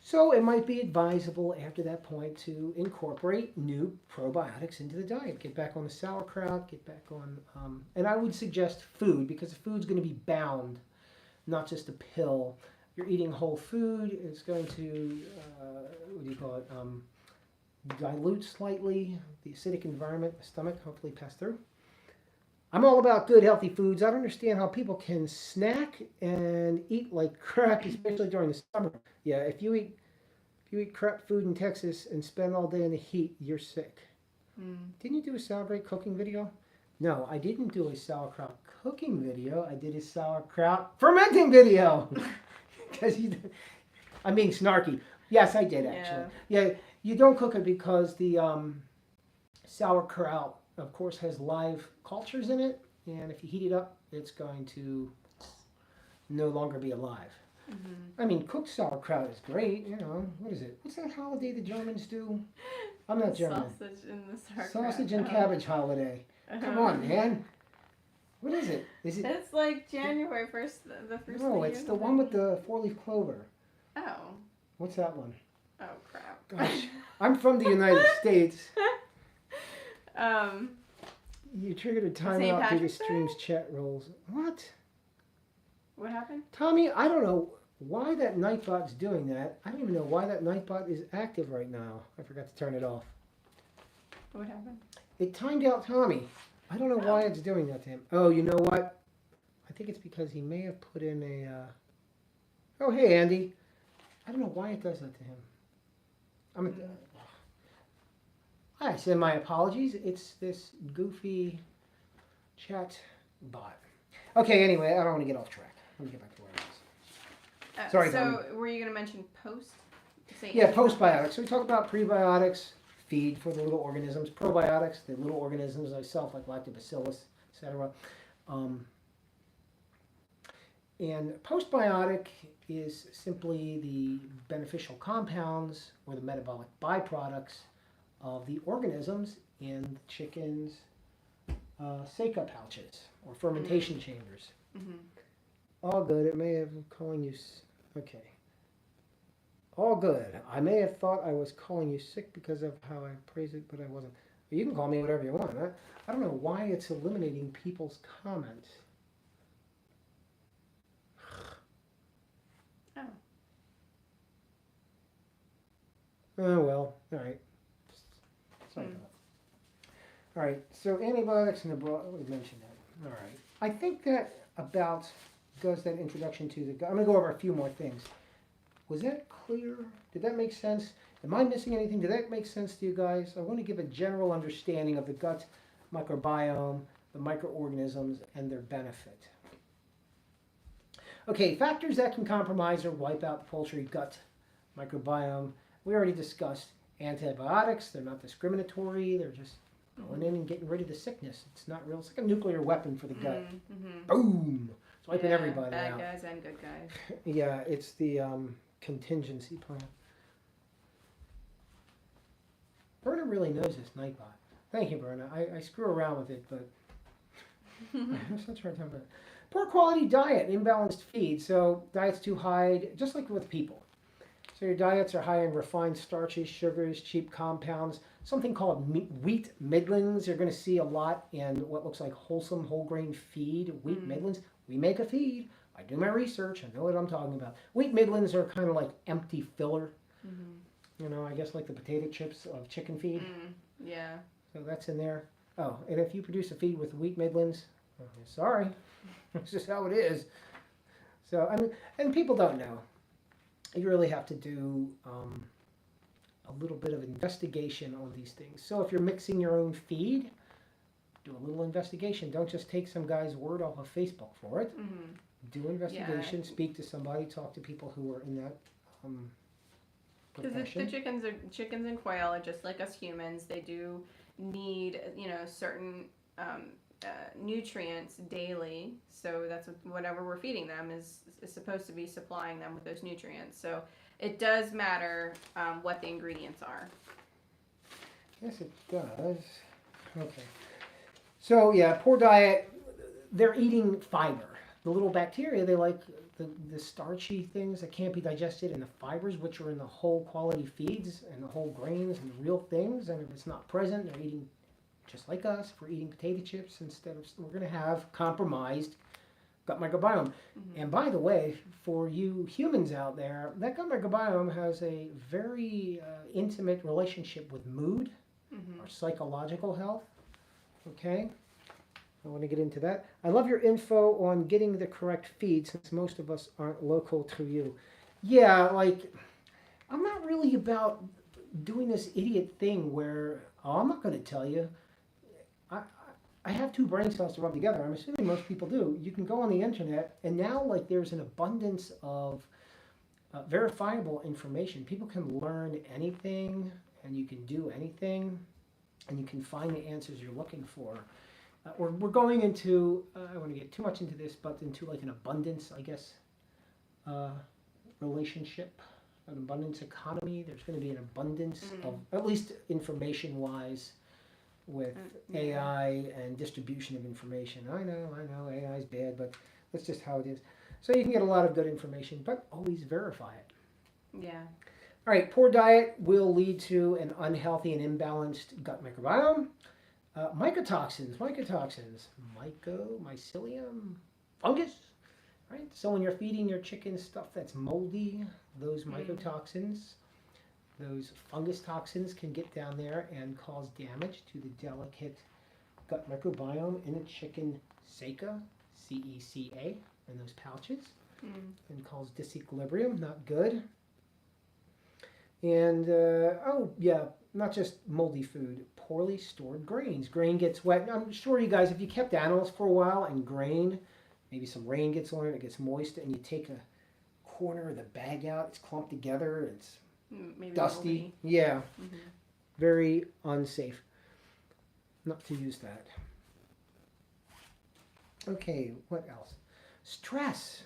Speaker 1: So it might be advisable after that point to incorporate new probiotics into the diet. Get back on the sauerkraut, get back on, and I would suggest food, because the food's going to be bound, not just a pill. You're eating whole food, it's going to, dilute slightly the acidic environment, the stomach, hopefully pass through. I'm all about good, healthy foods. I don't understand how people can snack and eat like crap, especially during the summer. Yeah, if you eat crap food in Texas and spend all day in the heat, you're sick. Didn't you do a sauerkraut cooking video? No, I didn't do a sauerkraut cooking video. I did a sauerkraut fermenting video. I'm being snarky. Yes, I did actually. Yeah, you don't cook it because the sauerkraut, of course, has live cultures in it, and if you heat it up, it's going to no longer be alive. Mm-hmm. I mean, cooked sauerkraut is great. What is it? What's that holiday the Germans do? I'm not German.
Speaker 2: Sausage in the sauerkraut.
Speaker 1: Sausage and cabbage holiday. Come on, man. What is it?
Speaker 2: It's like January 1st, the first.
Speaker 1: No, it's the one with the 4-leaf clover.
Speaker 2: Oh.
Speaker 1: What's that one?
Speaker 2: Oh, crap.
Speaker 1: Gosh, I'm from the United States. You triggered a timeout due to stream's chat rolls. What?
Speaker 2: What happened?
Speaker 1: Tommy, I don't know why that Nightbot's doing that. I don't even know why that Nightbot is active right now. I forgot to turn it off.
Speaker 2: What happened?
Speaker 1: It timed out Tommy. I don't know why it's doing that to him. Oh, you know what? I think it's because he may have put in a... Oh, hey, Andy. I don't know why it does that to him. I send my apologies. It's this goofy chat bot. Okay, anyway, I don't want to get off track. Let me get back to where I was. Sorry,
Speaker 2: So, were you going to mention post?
Speaker 1: Yeah, postbiotics. So we talk about prebiotics, feed for the little organisms, probiotics, the little organisms themselves, like lactobacillus, etc. And postbiotic is simply the beneficial compounds or the metabolic byproducts of the organisms in the chicken's ceca pouches or fermentation chambers. Mm-hmm. All good. It may have calling you... Okay. All good. I may have thought I was calling you sick because of how I praise it, but I wasn't. You can call me whatever you want. I don't know why it's eliminating people's comments. Oh, well. All right. Sorry about that. All right. So antibiotics and the broad... We mentioned that. All right. I think that about does that introduction to the... I'm going to go over a few more things. Was that clear? Did that make sense? Am I missing anything? Did that make sense to you guys? I want to give a general understanding of the gut microbiome, the microorganisms, and their benefit. Okay, factors that can compromise or wipe out the poultry gut microbiome. We already discussed antibiotics. They're not discriminatory. They're just going in and getting rid of the sickness. It's not real. It's like a nuclear weapon for the gut. Boom! It's wiping everybody
Speaker 2: bad
Speaker 1: out.
Speaker 2: Bad guys and good guys.
Speaker 1: Yeah, it's the contingency plan. Berna really knows this Nightbot. Thank you, Berna. I screw around with it, but I'm such a hard time. Poor quality diet, imbalanced feed. So diet's too high, just like with people. So your diets are high in refined starches, sugars, cheap compounds, something called wheat middlings. You're going to see a lot in what looks like wholesome whole grain feed, wheat middlings. We make a feed. I do my research. I know what I'm talking about. Wheat middlings are kind of like empty filler. You know, I guess like the potato chips of chicken feed.
Speaker 2: Yeah.
Speaker 1: So that's in there. Oh, and if you produce a feed with wheat middlings, sorry. It's just how it is. So, I mean, and people don't know. You really have to do a little bit of investigation on these things. So if you're mixing your own feed, do a little investigation. Don't just take some guy's word off of Facebook for it. Do investigation, speak to somebody, talk to people who are in that profession.
Speaker 2: Because the chickens and quail are just like us humans. They do need, you know, certain nutrients daily. So that's whatever we're feeding them is supposed to be supplying them with those nutrients. So it does matter what the ingredients are.
Speaker 1: Yes, it does. Okay. So yeah, poor diet. They're eating fiber. The little bacteria, they like the starchy things that can't be digested, and the fibers, which are in the whole quality feeds and the whole grains and the real things. And if it's not present, they're eating just like us. If we're eating potato chips instead of, we're going to have compromised gut microbiome. And by the way, for you humans out there, that gut microbiome has a very intimate relationship with mood, our psychological health. Okay? I want to get into that. I love your info on getting the correct feed since most of us aren't local to you. Yeah, like, I'm not really about doing this idiot thing where, I'm not going to tell you. I have two brain cells to rub together. I'm assuming most people do. You can go on the internet, and now, like, there's an abundance of verifiable information. People can learn anything, and you can do anything, and you can find the answers you're looking for. We're going into, I don't want to get too much into this, but into like an abundance, I guess, relationship, an abundance economy. There's going to be an abundance of, at least information-wise, with AI and distribution of information. I know, AI is bad, but that's just how it is. So you can get a lot of good information, but always verify it.
Speaker 2: Yeah.
Speaker 1: All right, poor diet will lead to an unhealthy and imbalanced gut microbiome. Mycotoxins, mycelium, fungus, right? So when you're feeding your chicken stuff that's moldy, those mycotoxins, those fungus toxins can get down there and cause damage to the delicate gut microbiome in a chicken ceca, C-E-C-A, in those pouches, and cause disequilibrium, not good. And, not just moldy food, poorly stored grains. Grain gets wet. I'm sure you guys, if you kept animals for a while and grain, maybe some rain gets on it, it gets moist, and you take a corner of the bag out, it's clumped together, it's
Speaker 2: maybe
Speaker 1: dusty.
Speaker 2: Moldy.
Speaker 1: Yeah. Very unsafe. Not to use that. Okay, what else? Stress.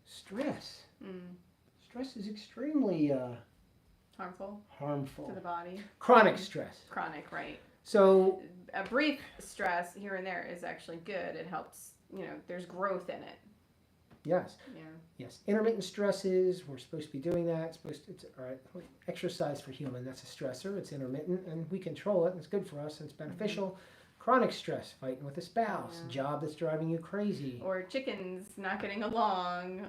Speaker 1: Stress is extremely harmful
Speaker 2: to the body.
Speaker 1: Chronic stress.
Speaker 2: Chronic, right.
Speaker 1: So
Speaker 2: a brief stress here and there is actually good. It helps, there's growth in it.
Speaker 1: Yes.
Speaker 2: Yeah.
Speaker 1: Yes. Intermittent stresses, we're supposed to be doing that. It's all right. Exercise for human, that's a stressor. It's intermittent and we control it and it's good for us and it's beneficial. Chronic stress, fighting with a spouse, job that's driving you crazy.
Speaker 2: Or chickens not getting along.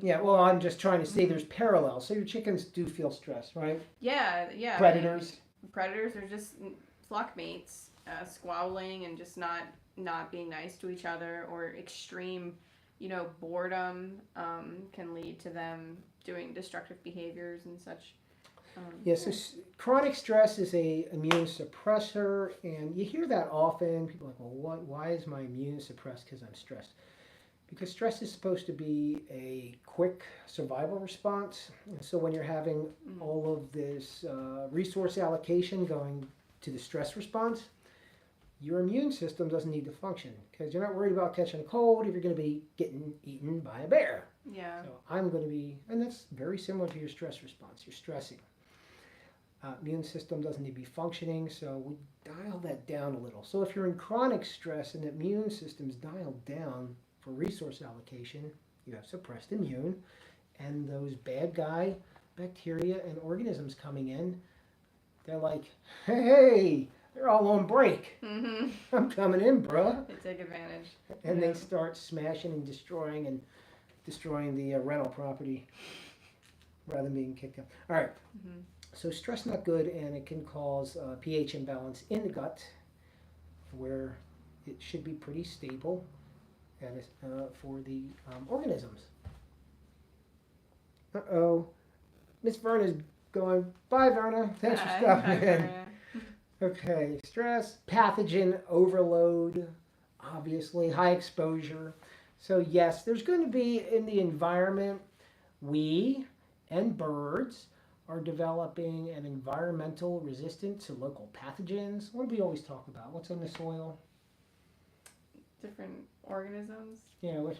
Speaker 1: Well, I'm just trying to say there's parallels. So your chickens do feel stressed, right?
Speaker 2: Yeah.
Speaker 1: Predators.
Speaker 2: Predators are just flock mates, squabbling and just not being nice to each other, or extreme, boredom can lead to them doing destructive behaviors and such.
Speaker 1: Yes, chronic stress is a immune suppressor, and you hear that often. People are like, well, why is my immune suppressed because I'm stressed? Because stress is supposed to be a quick survival response. And so when you're having all of this resource allocation going to the stress response, your immune system doesn't need to function because you're not worried about catching a cold if you're going to be getting eaten by a bear.
Speaker 2: Yeah.
Speaker 1: So I'm going to be, and that's very similar to your stress response. You're stressing. Immune system doesn't need to be functioning, so we dial that down a little. So if you're in chronic stress and the immune system's dialed down for resource allocation, you have suppressed immune, and those bad guy bacteria and organisms coming in, they're like, hey, they're all on break. I'm coming in, bruh.
Speaker 2: They take advantage.
Speaker 1: And they start smashing and destroying the rental property rather than being kicked out. All right. So stress not good, and it can cause pH imbalance in the gut, where it should be pretty stable, and for the organisms. Miss Verna's going. Bye, Verna. Thanks for stopping in. Okay, stress, pathogen overload, obviously high exposure. So yes, there's going to be in the environment, we and birds are developing an environmental resistance to local pathogens. What do we always talk about? What's in the soil?
Speaker 2: Different organisms.
Speaker 1: Yeah, what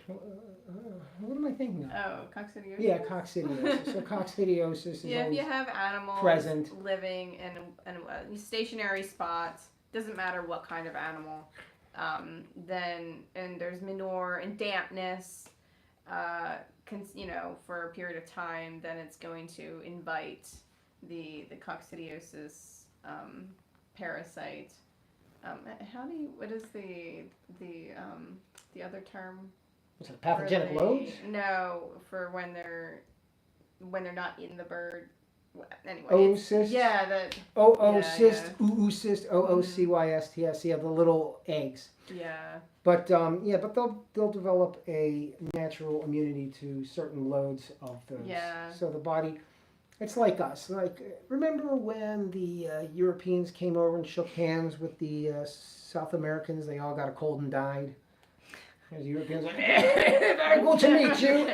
Speaker 1: am I thinking of?
Speaker 2: Oh, coccidiosis.
Speaker 1: Yeah, coccidiosis. So coccidiosis is
Speaker 2: yeah, if you have animals
Speaker 1: present.
Speaker 2: living in stationary spots, doesn't matter what kind of animal, then and there's manure and dampness, for a period of time, then it's going to invite the coccidiosis parasite. What is the other term?
Speaker 1: What's it, pathogenic loads?
Speaker 2: No, for when they're not in the bird. Anyway.
Speaker 1: Oocyst?
Speaker 2: Yeah, that.
Speaker 1: Oocyst, oocyst, OOCYSTS. Yeah, the little eggs.
Speaker 2: Yeah.
Speaker 1: But they'll develop a natural immunity to certain loads of those.
Speaker 2: Yeah.
Speaker 1: So the body, it's like us. Like, remember when the Europeans came over and shook hands with the South Americans? They all got a cold and died. As the Europeans like, very good to meet you.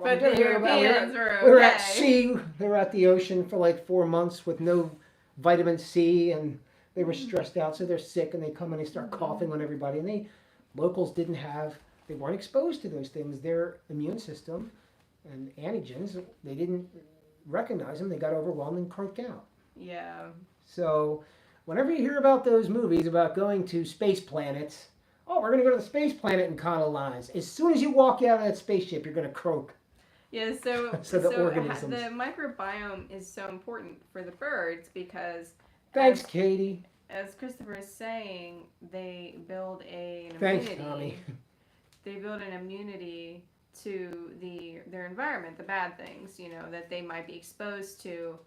Speaker 2: But the Europeans were okay.
Speaker 1: We were at sea. They were at the ocean for like 4 months with no vitamin C, and they were stressed out, so they're sick, and they come and they start coughing on everybody. And locals they weren't exposed to those things. Their immune system and antigens, they didn't recognize them. They got overwhelmed and croaked out.
Speaker 2: Yeah.
Speaker 1: So whenever you hear about those movies about going to space planets, we're going to go to the space planet and colonize. As soon as you walk out of that spaceship, you're going to croak.
Speaker 2: Yeah, so
Speaker 1: the organisms.
Speaker 2: The microbiome is so important for the birds because...
Speaker 1: Thanks, Katie.
Speaker 2: As Christopher is saying, they build an immunity.
Speaker 1: Thanks, Tommy.
Speaker 2: They build an immunity to their environment, the bad things, that they might be exposed to.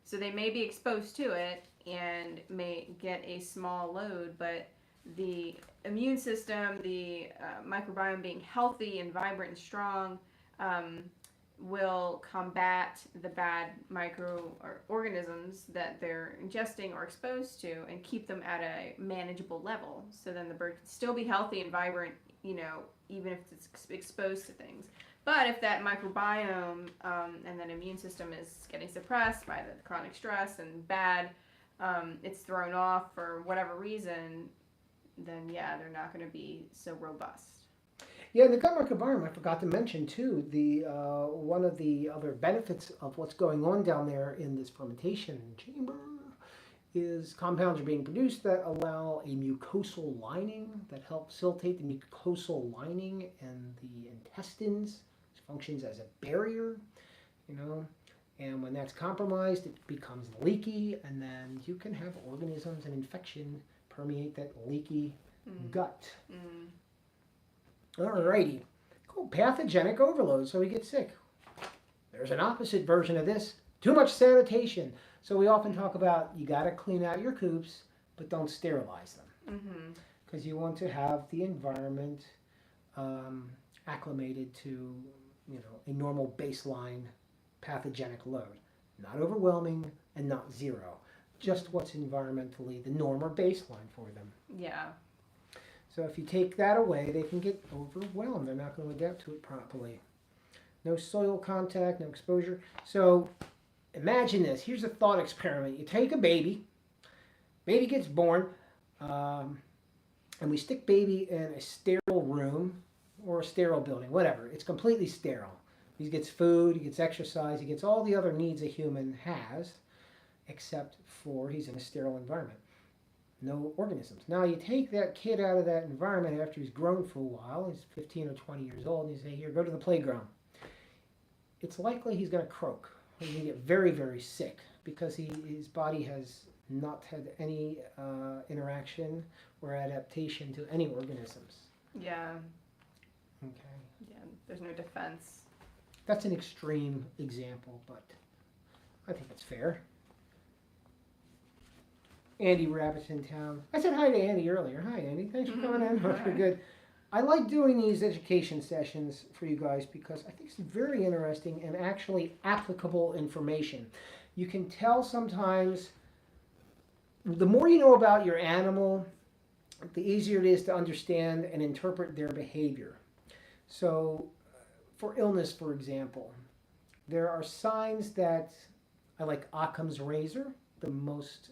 Speaker 2: So they may be exposed to it and may get a small load, but the immune system, the microbiome being healthy and vibrant and strong, will combat the bad microorganisms that they're ingesting or exposed to and keep them at a manageable level. So then the bird can still be healthy and vibrant, even if it's exposed to things. But if that microbiome and that immune system is getting suppressed by the chronic stress and bad, it's thrown off for whatever reason, then they're not going to be so robust.
Speaker 1: Yeah, the gut microbiome, I forgot to mention too, one of the other benefits of what's going on down there in this fermentation chamber is compounds are being produced that allow a mucosal lining that helps facilitate the mucosal lining and the intestines. It functions as a barrier, and when that's compromised, it becomes leaky, and then you can have organisms and infection permeate that leaky gut. Alrighty. Cool. Pathogenic overload, so we get sick. There's an opposite version of this. Too much sanitation. So we often talk about you got to clean out your coops, but don't sterilize them. Because you want to have the environment acclimated to a normal baseline pathogenic load. Not overwhelming and not zero. Just what's environmentally the norm or baseline for them.
Speaker 2: Yeah.
Speaker 1: So if you take that away, they can get overwhelmed. They're not going to adapt to it properly. No soil contact, no exposure. So imagine this. Here's a thought experiment. You take a baby gets born, and we stick baby in a sterile room or a sterile building, whatever. It's completely sterile. He gets food, he gets exercise, he gets all the other needs a human has, except for he's in a sterile environment. No organisms. Now you take that kid out of that environment after he's grown for a while, he's 15 or 20 years old, and you say, here, go to the playground. It's likely he's going to croak. He's going to get very, very sick because his body has not had any interaction or adaptation to any organisms.
Speaker 2: Yeah.
Speaker 1: Okay.
Speaker 2: Yeah. There's no defense.
Speaker 1: That's an extreme example, but I think it's fair. Andy Rabbit's in town. I said hi to Andy earlier. Hi, Andy. Thanks for coming in. Very good. I like doing these education sessions for you guys because I think it's very interesting and actually applicable information. You can tell sometimes the more you know about your animal, the easier it is to understand and interpret their behavior. So, for illness, for example, there are signs that I like Occam's razor. The most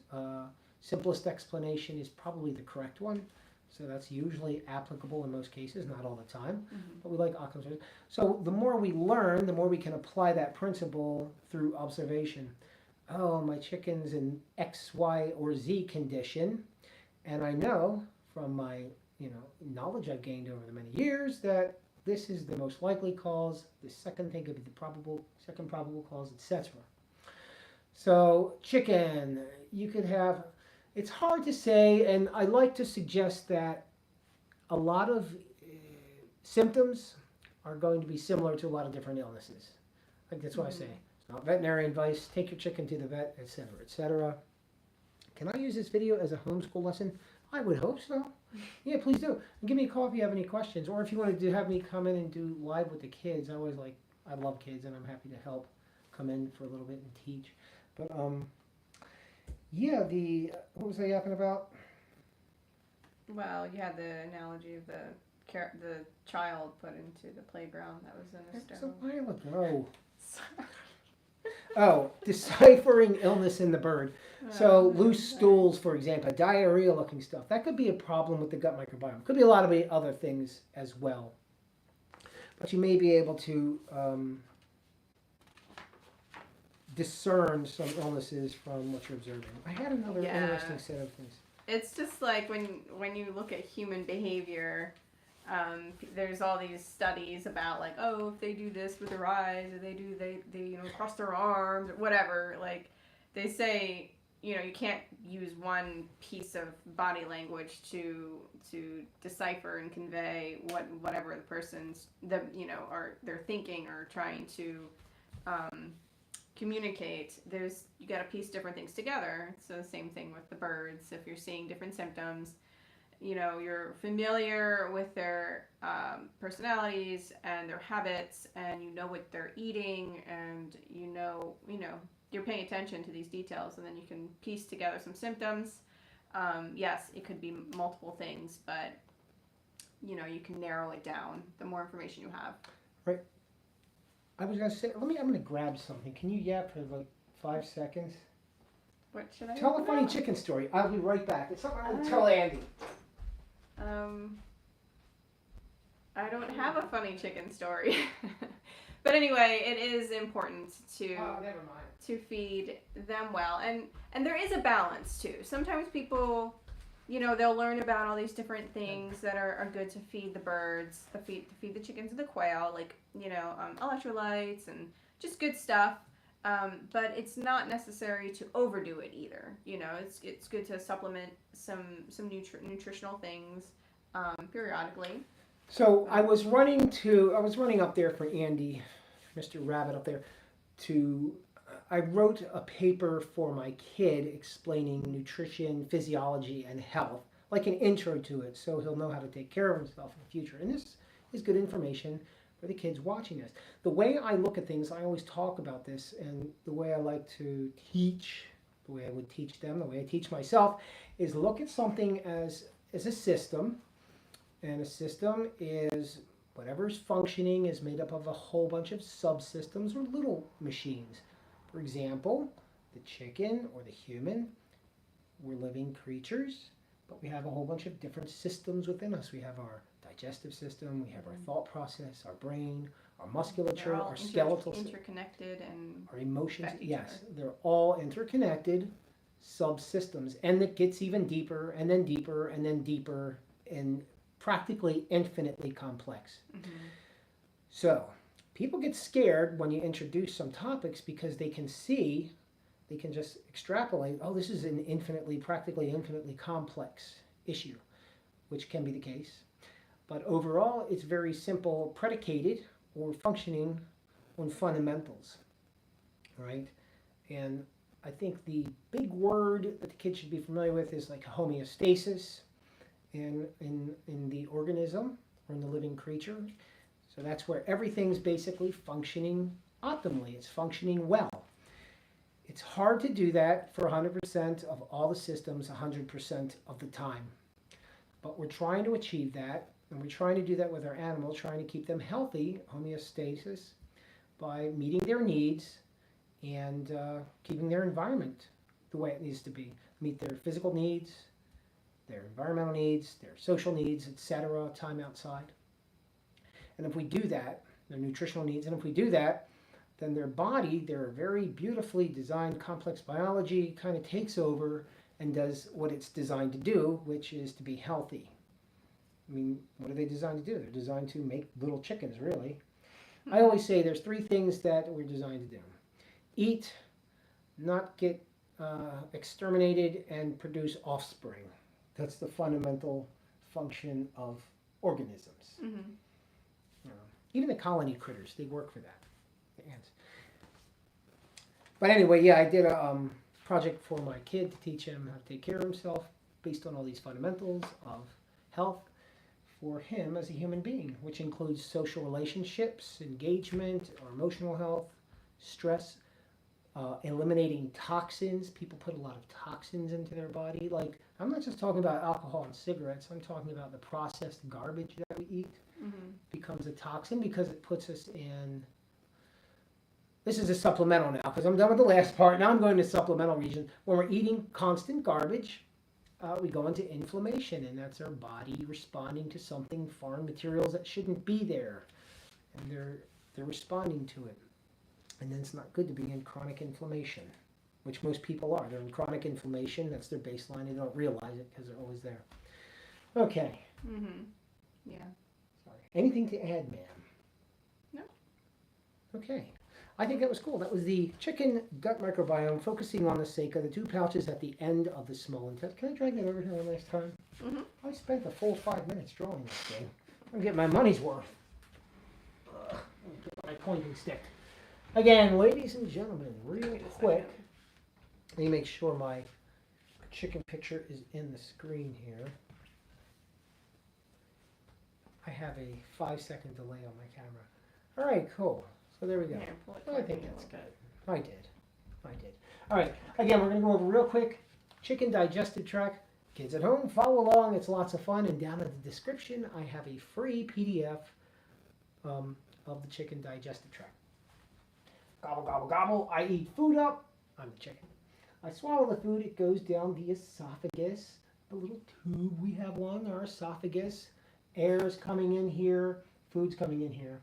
Speaker 1: simplest explanation is probably the correct one. So that's usually applicable in most cases, not all the time, but we like Occam's razor. So the more we learn, the more we can apply that principle through observation. Oh, my chicken's in X, Y, or Z condition, and I know from my knowledge I've gained over the many years that this is the most likely cause. The second thing could be the second probable cause, etc. So chicken, you could have. It's hard to say, and I like to suggest that a lot of symptoms are going to be similar to a lot of different illnesses. Like that's why I say it's not veterinary advice. Take your chicken to the vet, etc., etc. Can I use this video as a homeschool lesson? I would hope so. Yeah, please do. And give me a call if you have any questions, or if you want to have me come in and do live with the kids. I love kids, and I'm happy to help come in for a little bit and teach. But yeah, what was I yapping about?
Speaker 2: Well, you had the analogy of the child put into the playground that was in a
Speaker 1: That's a
Speaker 2: sterile.
Speaker 1: while ago. Oh, deciphering illness in the bird. So loose stools, for example, diarrhea-looking stuff. That could be a problem with the gut microbiome. Could be a lot of other things as well. But you may be able to discern some illnesses from what you're observing. I had another interesting set of things.
Speaker 2: It's just like when you look at human behavior, there's all these studies about like, oh, if they do this with their eyes, or they cross their arms, or whatever. Like they say, you can't use one piece of body language to decipher and convey whatever the person's are they're thinking or trying to communicate. You got to piece different things together. So the same thing with the birds. If you're seeing different symptoms, you're familiar with their personalities and their habits, and you know what they're eating, and you're paying attention to these details, and then you can piece together some symptoms. Yes, it could be multiple things, but you can narrow it down the more information you have.
Speaker 1: Right. I was going to say, I'm going to grab something. Can you yap for like 5 seconds?
Speaker 2: What should I
Speaker 1: tell a funny chicken story. I'll be right back. It's something I'm going to tell Andy.
Speaker 2: I don't have a funny chicken story. But anyway, it is important to feed them well. And there is a balance too. Sometimes people, they'll learn about all these different things that are good to feed the birds, to feed the chickens and the quail, like, electrolytes and just good stuff. But it's not necessary to overdo it either. It's good to supplement some nutritional things periodically.
Speaker 1: So I was running up there for Andy, Mr. Rabbit up there, I wrote a paper for my kid explaining nutrition, physiology, and health, like an intro to it, so he'll know how to take care of himself in the future. And this is good information for the kids watching this. The way I look at things, I always talk about this, and the way I like to teach, the way I would teach them, the way I teach myself, is look at something as a system, and a system is whatever's functioning is made up of a whole bunch of subsystems or little machines. For example, the chicken or the human, we're living creatures, but we have a whole bunch of different systems within us. We have our digestive system, we have our thought process, our brain, our musculature, our skeletal system,
Speaker 2: interconnected, and
Speaker 1: our emotions. Yes,
Speaker 2: other.
Speaker 1: they're all interconnected subsystems, and it gets even deeper and then deeper and then deeper and practically infinitely complex.
Speaker 2: Mm-hmm.
Speaker 1: So people get scared when you introduce some topics because they can see, they can just extrapolate, oh, this is an practically infinitely complex issue, which can be the case. But overall, it's very simple, predicated or functioning on fundamentals, right? And I think the big word that the kids should be familiar with is like homeostasis in the organism or in the living creature. So that's where everything's basically functioning optimally. It's functioning well. It's hard to do that for 100% of all the systems 100% of the time. But we're trying to achieve that, and we're trying to do that with our animals, trying to keep them healthy, homeostasis, by meeting their needs and keeping their environment the way it needs to be. Meet their physical needs, their environmental needs, their social needs, etc., time outside. And if we do that, their nutritional needs, and if we do that, then their body, their very beautifully designed complex biology kind of takes over and does what it's designed to do, which is to be healthy. I mean, what are they designed to do? They're designed to make little chickens, really. I always say there's 3 things that we're designed to do. Eat, not get exterminated, and produce offspring. That's the fundamental function of organisms.
Speaker 2: Mm-hmm.
Speaker 1: Even the colony critters, they work for that, the ants. But anyway, yeah, I did a project for my kid to teach him how to take care of himself based on all these fundamentals of health for him as a human being, which includes social relationships, engagement, or emotional health, stress, eliminating toxins. People put a lot of toxins into their body. Like, I'm not just talking about alcohol and cigarettes. I'm talking about the processed garbage that we eat.
Speaker 2: Mm-hmm.
Speaker 1: Becomes a toxin because it puts us in. This is a supplemental now because I'm done with the last part. Now I'm going to supplemental region. When we're eating constant garbage, we go into inflammation, and that's our body responding to something, foreign materials that shouldn't be there, and they're responding to it. And then it's not good to be in chronic inflammation, which most people are. They're in chronic inflammation. That's their baseline. They don't realize it because they're always there. Okay.
Speaker 2: Mm-hmm. Yeah.
Speaker 1: Sorry. Anything to add, ma'am?
Speaker 2: No.
Speaker 1: Okay. I think that was cool. That was the chicken gut microbiome, focusing on the ceca, the 2 pouches at the end of the small intestine. Can I drag that over here one last time?
Speaker 2: Mm-hmm.
Speaker 1: I spent a full 5 minutes drawing this thing. I'm getting my money's worth. Let me get my pointing stick. Again, ladies and gentlemen, real quick, let me make sure my chicken picture is in the screen here. I have a 5-second delay on my camera. All right, cool. So there we go.
Speaker 2: Here, pull it
Speaker 1: I
Speaker 2: closer
Speaker 1: think
Speaker 2: a
Speaker 1: that's
Speaker 2: little
Speaker 1: good.
Speaker 2: bit.
Speaker 1: I did. All right. Again, we're going to go over real quick. Chicken digestive tract. Kids at home, follow along. It's lots of fun. And down in the description, I have a free PDF of the chicken digestive tract. Gobble, gobble, gobble. I eat food up. I'm the chicken. I swallow the food. It goes down the esophagus, the little tube we have along our esophagus. Air is coming in here. Food's coming in here.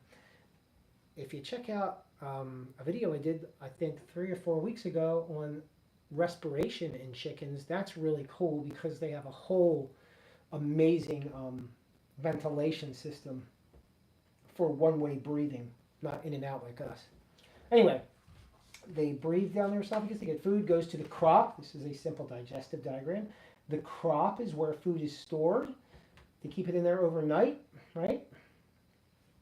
Speaker 1: If you check out a video I did, I think 3 or 4 weeks ago on respiration in chickens, that's really cool because they have a whole amazing ventilation system for one-way breathing, not in and out like us. Anyway, they breathe down their esophagus, they get food, goes to the crop. This is a simple digestive diagram. The crop is where food is stored. They keep it in there overnight, right?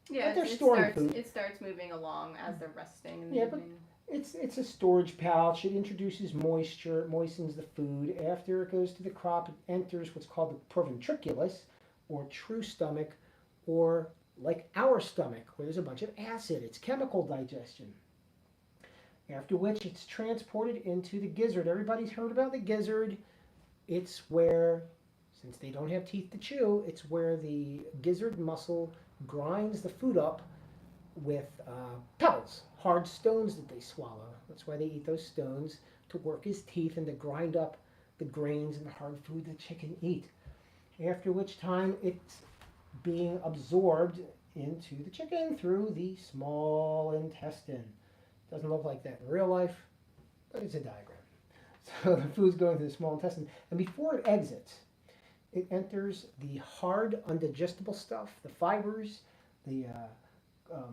Speaker 2: Yeah,
Speaker 1: they're storing food.
Speaker 2: It starts moving along as they're resting in the
Speaker 1: Yeah, but
Speaker 2: evening.
Speaker 1: it's a storage pouch. It introduces moisture, it moistens the food. After it goes to the crop, it enters what's called the proventriculus, or true stomach, or like our stomach, where there's a bunch of acid. It's chemical digestion. After which it's transported into the gizzard. Everybody's heard about the gizzard. It's where, since they don't have teeth to chew, it's where the gizzard muscle grinds the food up with pebbles, hard stones that they swallow. That's why they eat those stones, to work his teeth and to grind up the grains and the hard food the chicken eat. After which time it's being absorbed into the chicken through the small intestine. Doesn't look like that in real life, but it's a diagram. So the food's going to the small intestine, and before it exits, it enters the hard, undigestible stuff, the fibers, the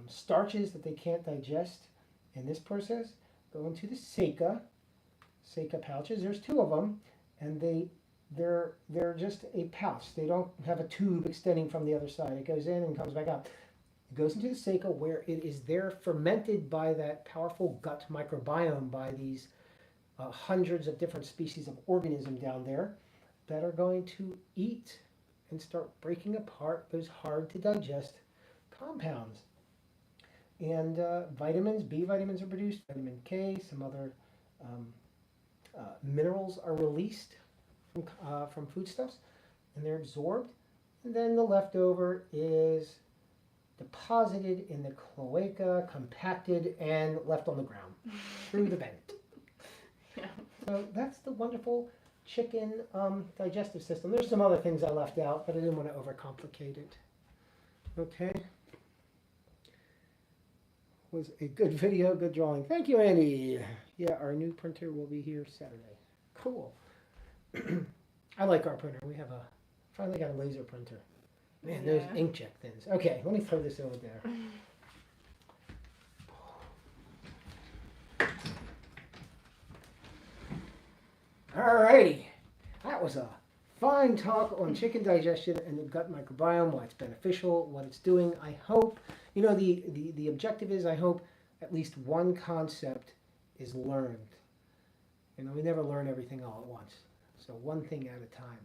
Speaker 1: starches that they can't digest in this process, go into the ceca pouches. There's 2 of them, and they're just a pouch. They don't have a tube extending from the other side. It goes in and comes back out. It goes into the ceca, where it is there fermented by that powerful gut microbiome, by these hundreds of different species of organism down there that are going to eat and start breaking apart those hard to digest compounds. And vitamins, B vitamins are produced, vitamin K, some other minerals are released from foodstuffs, and they're absorbed. And then the leftover is deposited in the cloaca, compacted, and left on the ground through the vent.
Speaker 2: Yeah.
Speaker 1: So that's the wonderful chicken digestive system. There's some other things I left out, but I didn't want to overcomplicate it. Okay. Was a good video, good drawing. Thank you, Andy. Yeah, our new printer will be here Saturday. Cool. I like our printer. We have finally got a laser printer. Man, those inkjet things. Okay, let me throw this over there. Alrighty, that was a fine talk on chicken digestion and the gut microbiome, why it's beneficial, what it's doing. I hope, the objective is, I hope at least one concept is learned. We never learn everything all at once. So one thing at a time.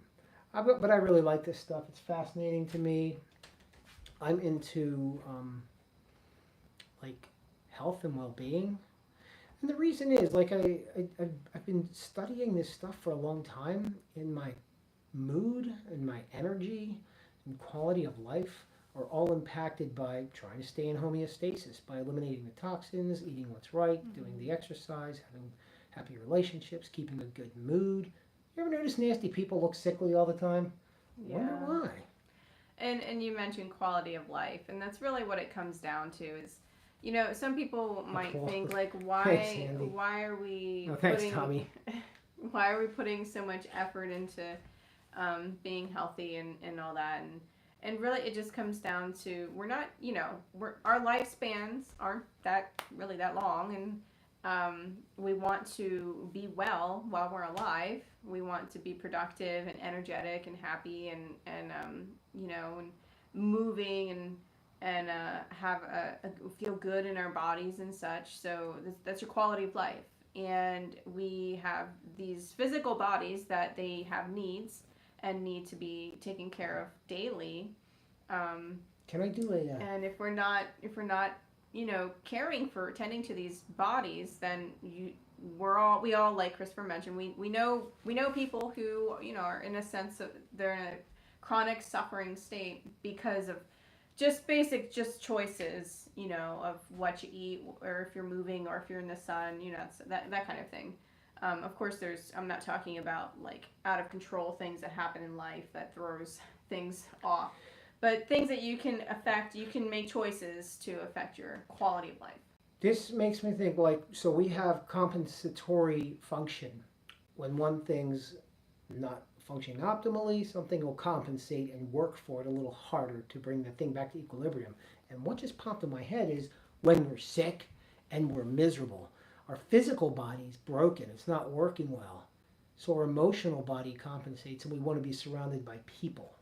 Speaker 1: But I really like this stuff. It's fascinating to me. I'm into health and well-being. And the reason is, I've been studying this stuff for a long time, and my mood and my energy and quality of life are all impacted by trying to stay in homeostasis, by eliminating the toxins, eating what's right, doing the exercise, having happy relationships, keeping a good mood. You ever notice nasty people look sickly all the time?
Speaker 2: Yeah.
Speaker 1: Wonder why.
Speaker 2: And you mentioned quality of life, and that's really what it comes down to is, some people might think why are we
Speaker 1: Tommy.
Speaker 2: why are we putting so much effort into being healthy and all that, and really it just comes down to we're not, our lifespans aren't that long, and we want to be well while we're alive. We want to be productive and energetic and happy and moving and have feel good in our bodies and such. So that's your quality of life. And we have these physical bodies that they have needs and need to be taken care of daily.
Speaker 1: Can I do a?
Speaker 2: And if we're not tending to these bodies, then we all, like Christopher mentioned, we know people who are in a sense of they're in a chronic suffering state because of just basic choices, of what you eat, or if you're moving, or if you're in the sun, that kind of thing. Of course, I'm not talking about out of control things that happen in life that throws things off, but things that you can affect. You can make choices to affect your quality of life.
Speaker 1: This makes me think so we have compensatory function. When one thing's not functioning optimally, something will compensate and work for it a little harder to bring the thing back to equilibrium. And what just popped in my head is when we're sick and we're miserable, our physical body's broken, it's not working well. So our emotional body compensates, and we want to be surrounded by people.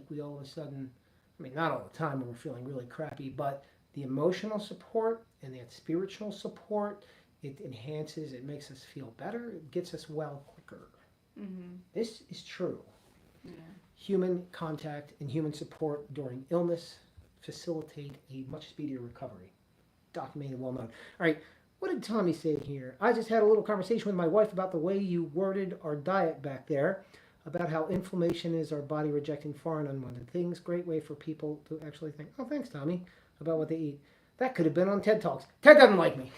Speaker 1: We all of a sudden, not all the time when we're feeling really crappy, but the emotional support and that spiritual support, it enhances, it makes us feel better, it gets us well quicker. Mm-hmm. This is true. Yeah. Human contact and human support during illness, facilitate a much speedier recovery. Documented, well known. All right, what did Tommy say here? I just had a little conversation with my wife about the way you worded our diet back there, about how inflammation is our body rejecting foreign unwanted things. Great way for people to actually think, oh, thanks, Tommy, about what they eat. That could have been on TED Talks. TED doesn't like me.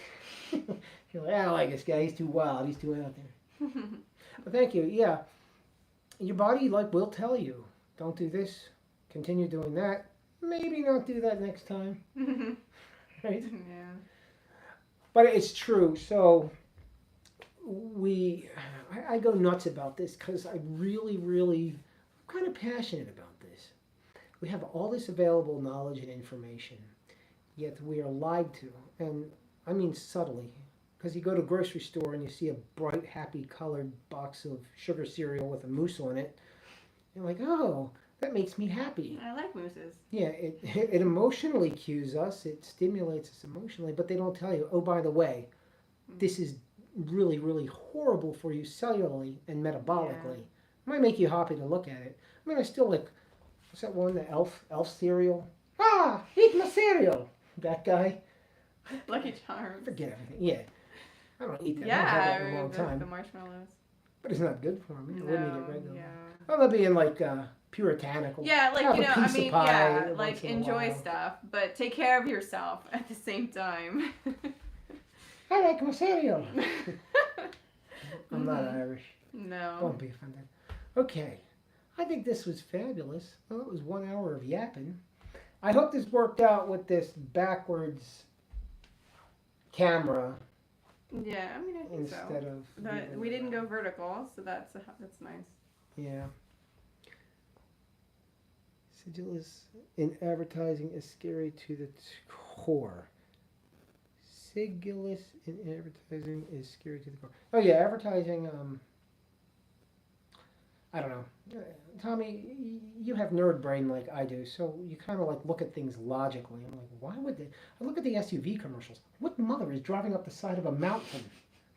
Speaker 1: You're like, I don't like this guy. He's too wild. He's too out there. But thank you. Yeah. Your body will tell you, don't do this. Continue doing that. Maybe not do that next time. Right?
Speaker 2: Yeah.
Speaker 1: But it's true. So I go nuts about this because I I'm kind of passionate about this. We have all this available knowledge and information, yet we are lied to. And I mean subtly. Because you go to a grocery store and you see a bright, happy colored box of sugar cereal with a moose on it. You're like, oh, that makes me happy.
Speaker 2: I like mooses.
Speaker 1: Yeah, it emotionally cues us. It stimulates us emotionally. But they don't tell you, oh, by the way, this is really, really horrible for you cellularly and metabolically. It might make you happy to look at it. I mean, I still like, what's that one, the elf cereal? Ah, eat my cereal. That guy.
Speaker 2: Lucky Charms.
Speaker 1: Forget everything. Yeah. I don't eat that. I
Speaker 2: Yeah,
Speaker 1: haven't had that in a long time.
Speaker 2: the marshmallows.
Speaker 1: But it's not good for me. I wouldn't eat it regularly.
Speaker 2: Yeah.
Speaker 1: I'm not being like puritanical.
Speaker 2: Yeah, like,
Speaker 1: Have
Speaker 2: you
Speaker 1: a
Speaker 2: know,
Speaker 1: piece
Speaker 2: I
Speaker 1: of
Speaker 2: mean,
Speaker 1: pie
Speaker 2: yeah,
Speaker 1: once
Speaker 2: like
Speaker 1: in a
Speaker 2: enjoy
Speaker 1: while.
Speaker 2: stuff, but take care of yourself at the same time.
Speaker 1: I like my cereal. I'm not Irish.
Speaker 2: No.
Speaker 1: Don't be offended. Okay. I think this was fabulous. Well, it was 1 hour of yapping. I hope this worked out with this backwards camera
Speaker 2: Yeah, I mean, I think
Speaker 1: instead
Speaker 2: so.
Speaker 1: of...
Speaker 2: We didn't go vertical, so that's nice.
Speaker 1: Yeah. Sigillus in advertising is scary to the core. Sigillus in advertising is scary to the core. Oh yeah, advertising. I don't know. Tommy, you have nerd brain like I do, so you kind of like look at things logically. I'm like, why would they? I look at the SUV commercials. What mother is driving up the side of a mountain?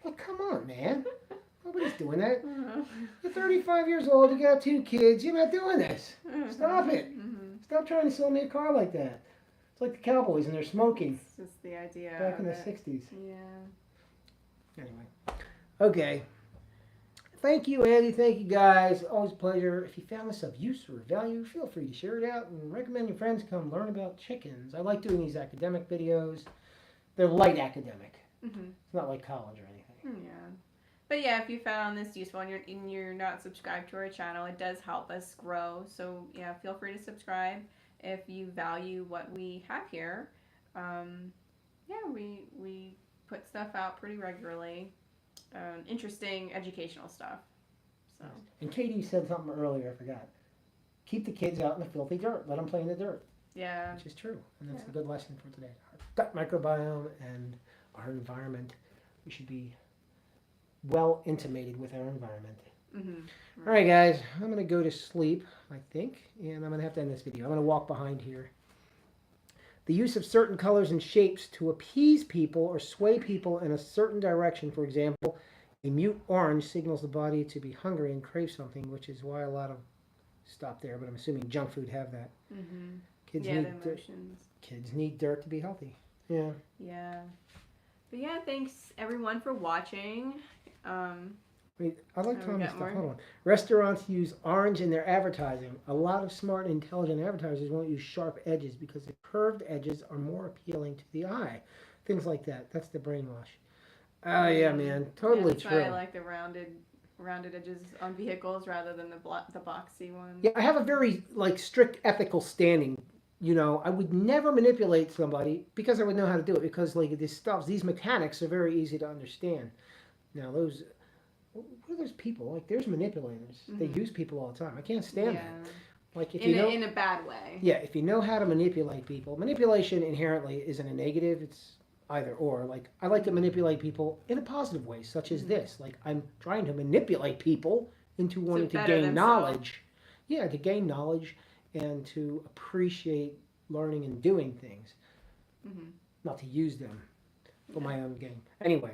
Speaker 1: Like, come on, man. Nobody's doing that. You're 35 years old, you got 2 kids, you're not doing this. Stop it. Stop trying to sell me a car like that. It's like the Cowboys and they're smoking.
Speaker 2: It's just the idea.
Speaker 1: Back in the
Speaker 2: it.
Speaker 1: 60s.
Speaker 2: Yeah.
Speaker 1: Anyway. Okay. Thank you, Andy. Thank you, guys. Always a pleasure. If you found this of use or value, feel free to share it out and recommend your friends come learn about chickens. I like doing these academic videos. They're light academic. It's not like college or anything.
Speaker 2: Yeah. But yeah, if you found this useful and you're not subscribed to our channel, it does help us grow. So yeah, feel free to subscribe if you value what we have here. Yeah, we put stuff out pretty regularly. Interesting educational stuff. So.
Speaker 1: And Katie said something earlier, I forgot. Keep the kids out in the filthy dirt. Let them play in the dirt.
Speaker 2: Yeah.
Speaker 1: Which is true. And that's a good lesson for today. Our gut microbiome and our environment. We should be well intimated with our environment. All right, guys. I'm going to go to sleep, I think. And I'm going to have to end this video. I'm going to walk behind here. The use of certain colors and shapes to appease people or sway people in a certain direction. For example, a mute orange signals the body to be hungry and crave something, which is why a lot of stop there, but I'm assuming junk food have that. Kids
Speaker 2: yeah,
Speaker 1: need
Speaker 2: the emotions.
Speaker 1: Kids need dirt to be healthy. Yeah.
Speaker 2: Yeah. But yeah, thanks everyone for watching.
Speaker 1: Wait, I like
Speaker 2: we
Speaker 1: Tommy's
Speaker 2: got
Speaker 1: stuff.
Speaker 2: more?
Speaker 1: Hold on. Restaurants use orange in their advertising. A lot of smart and intelligent advertisers won't use sharp edges because the curved edges are more appealing to the eye. Things like that. That's the brainwash. Oh yeah, man. Totally
Speaker 2: that's
Speaker 1: true.
Speaker 2: why I like the rounded edges on vehicles rather than the boxy ones.
Speaker 1: Yeah, I have a very strict ethical standing. You know, I would never manipulate somebody because I would know how to do it because these mechanics are very easy to understand. Now what are those people? There's manipulators. They use people all the time. I can't stand that. If
Speaker 2: in a bad way.
Speaker 1: Yeah, if you know how to manipulate people, manipulation inherently isn't a negative. It's either or. I like to manipulate people in a positive way, such as this. I'm trying to manipulate people into wanting to gain knowledge. Yeah, to gain knowledge and to appreciate learning and doing things, not to use them for my own gain. Anyway,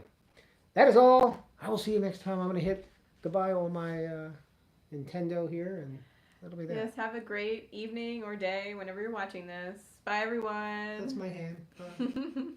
Speaker 1: that is all. I will see you next time. I'm going to hit goodbye on my Nintendo here, and That'll be that.
Speaker 2: Yes, have a great evening or day whenever you're watching this. Bye, everyone.
Speaker 1: That's my hand.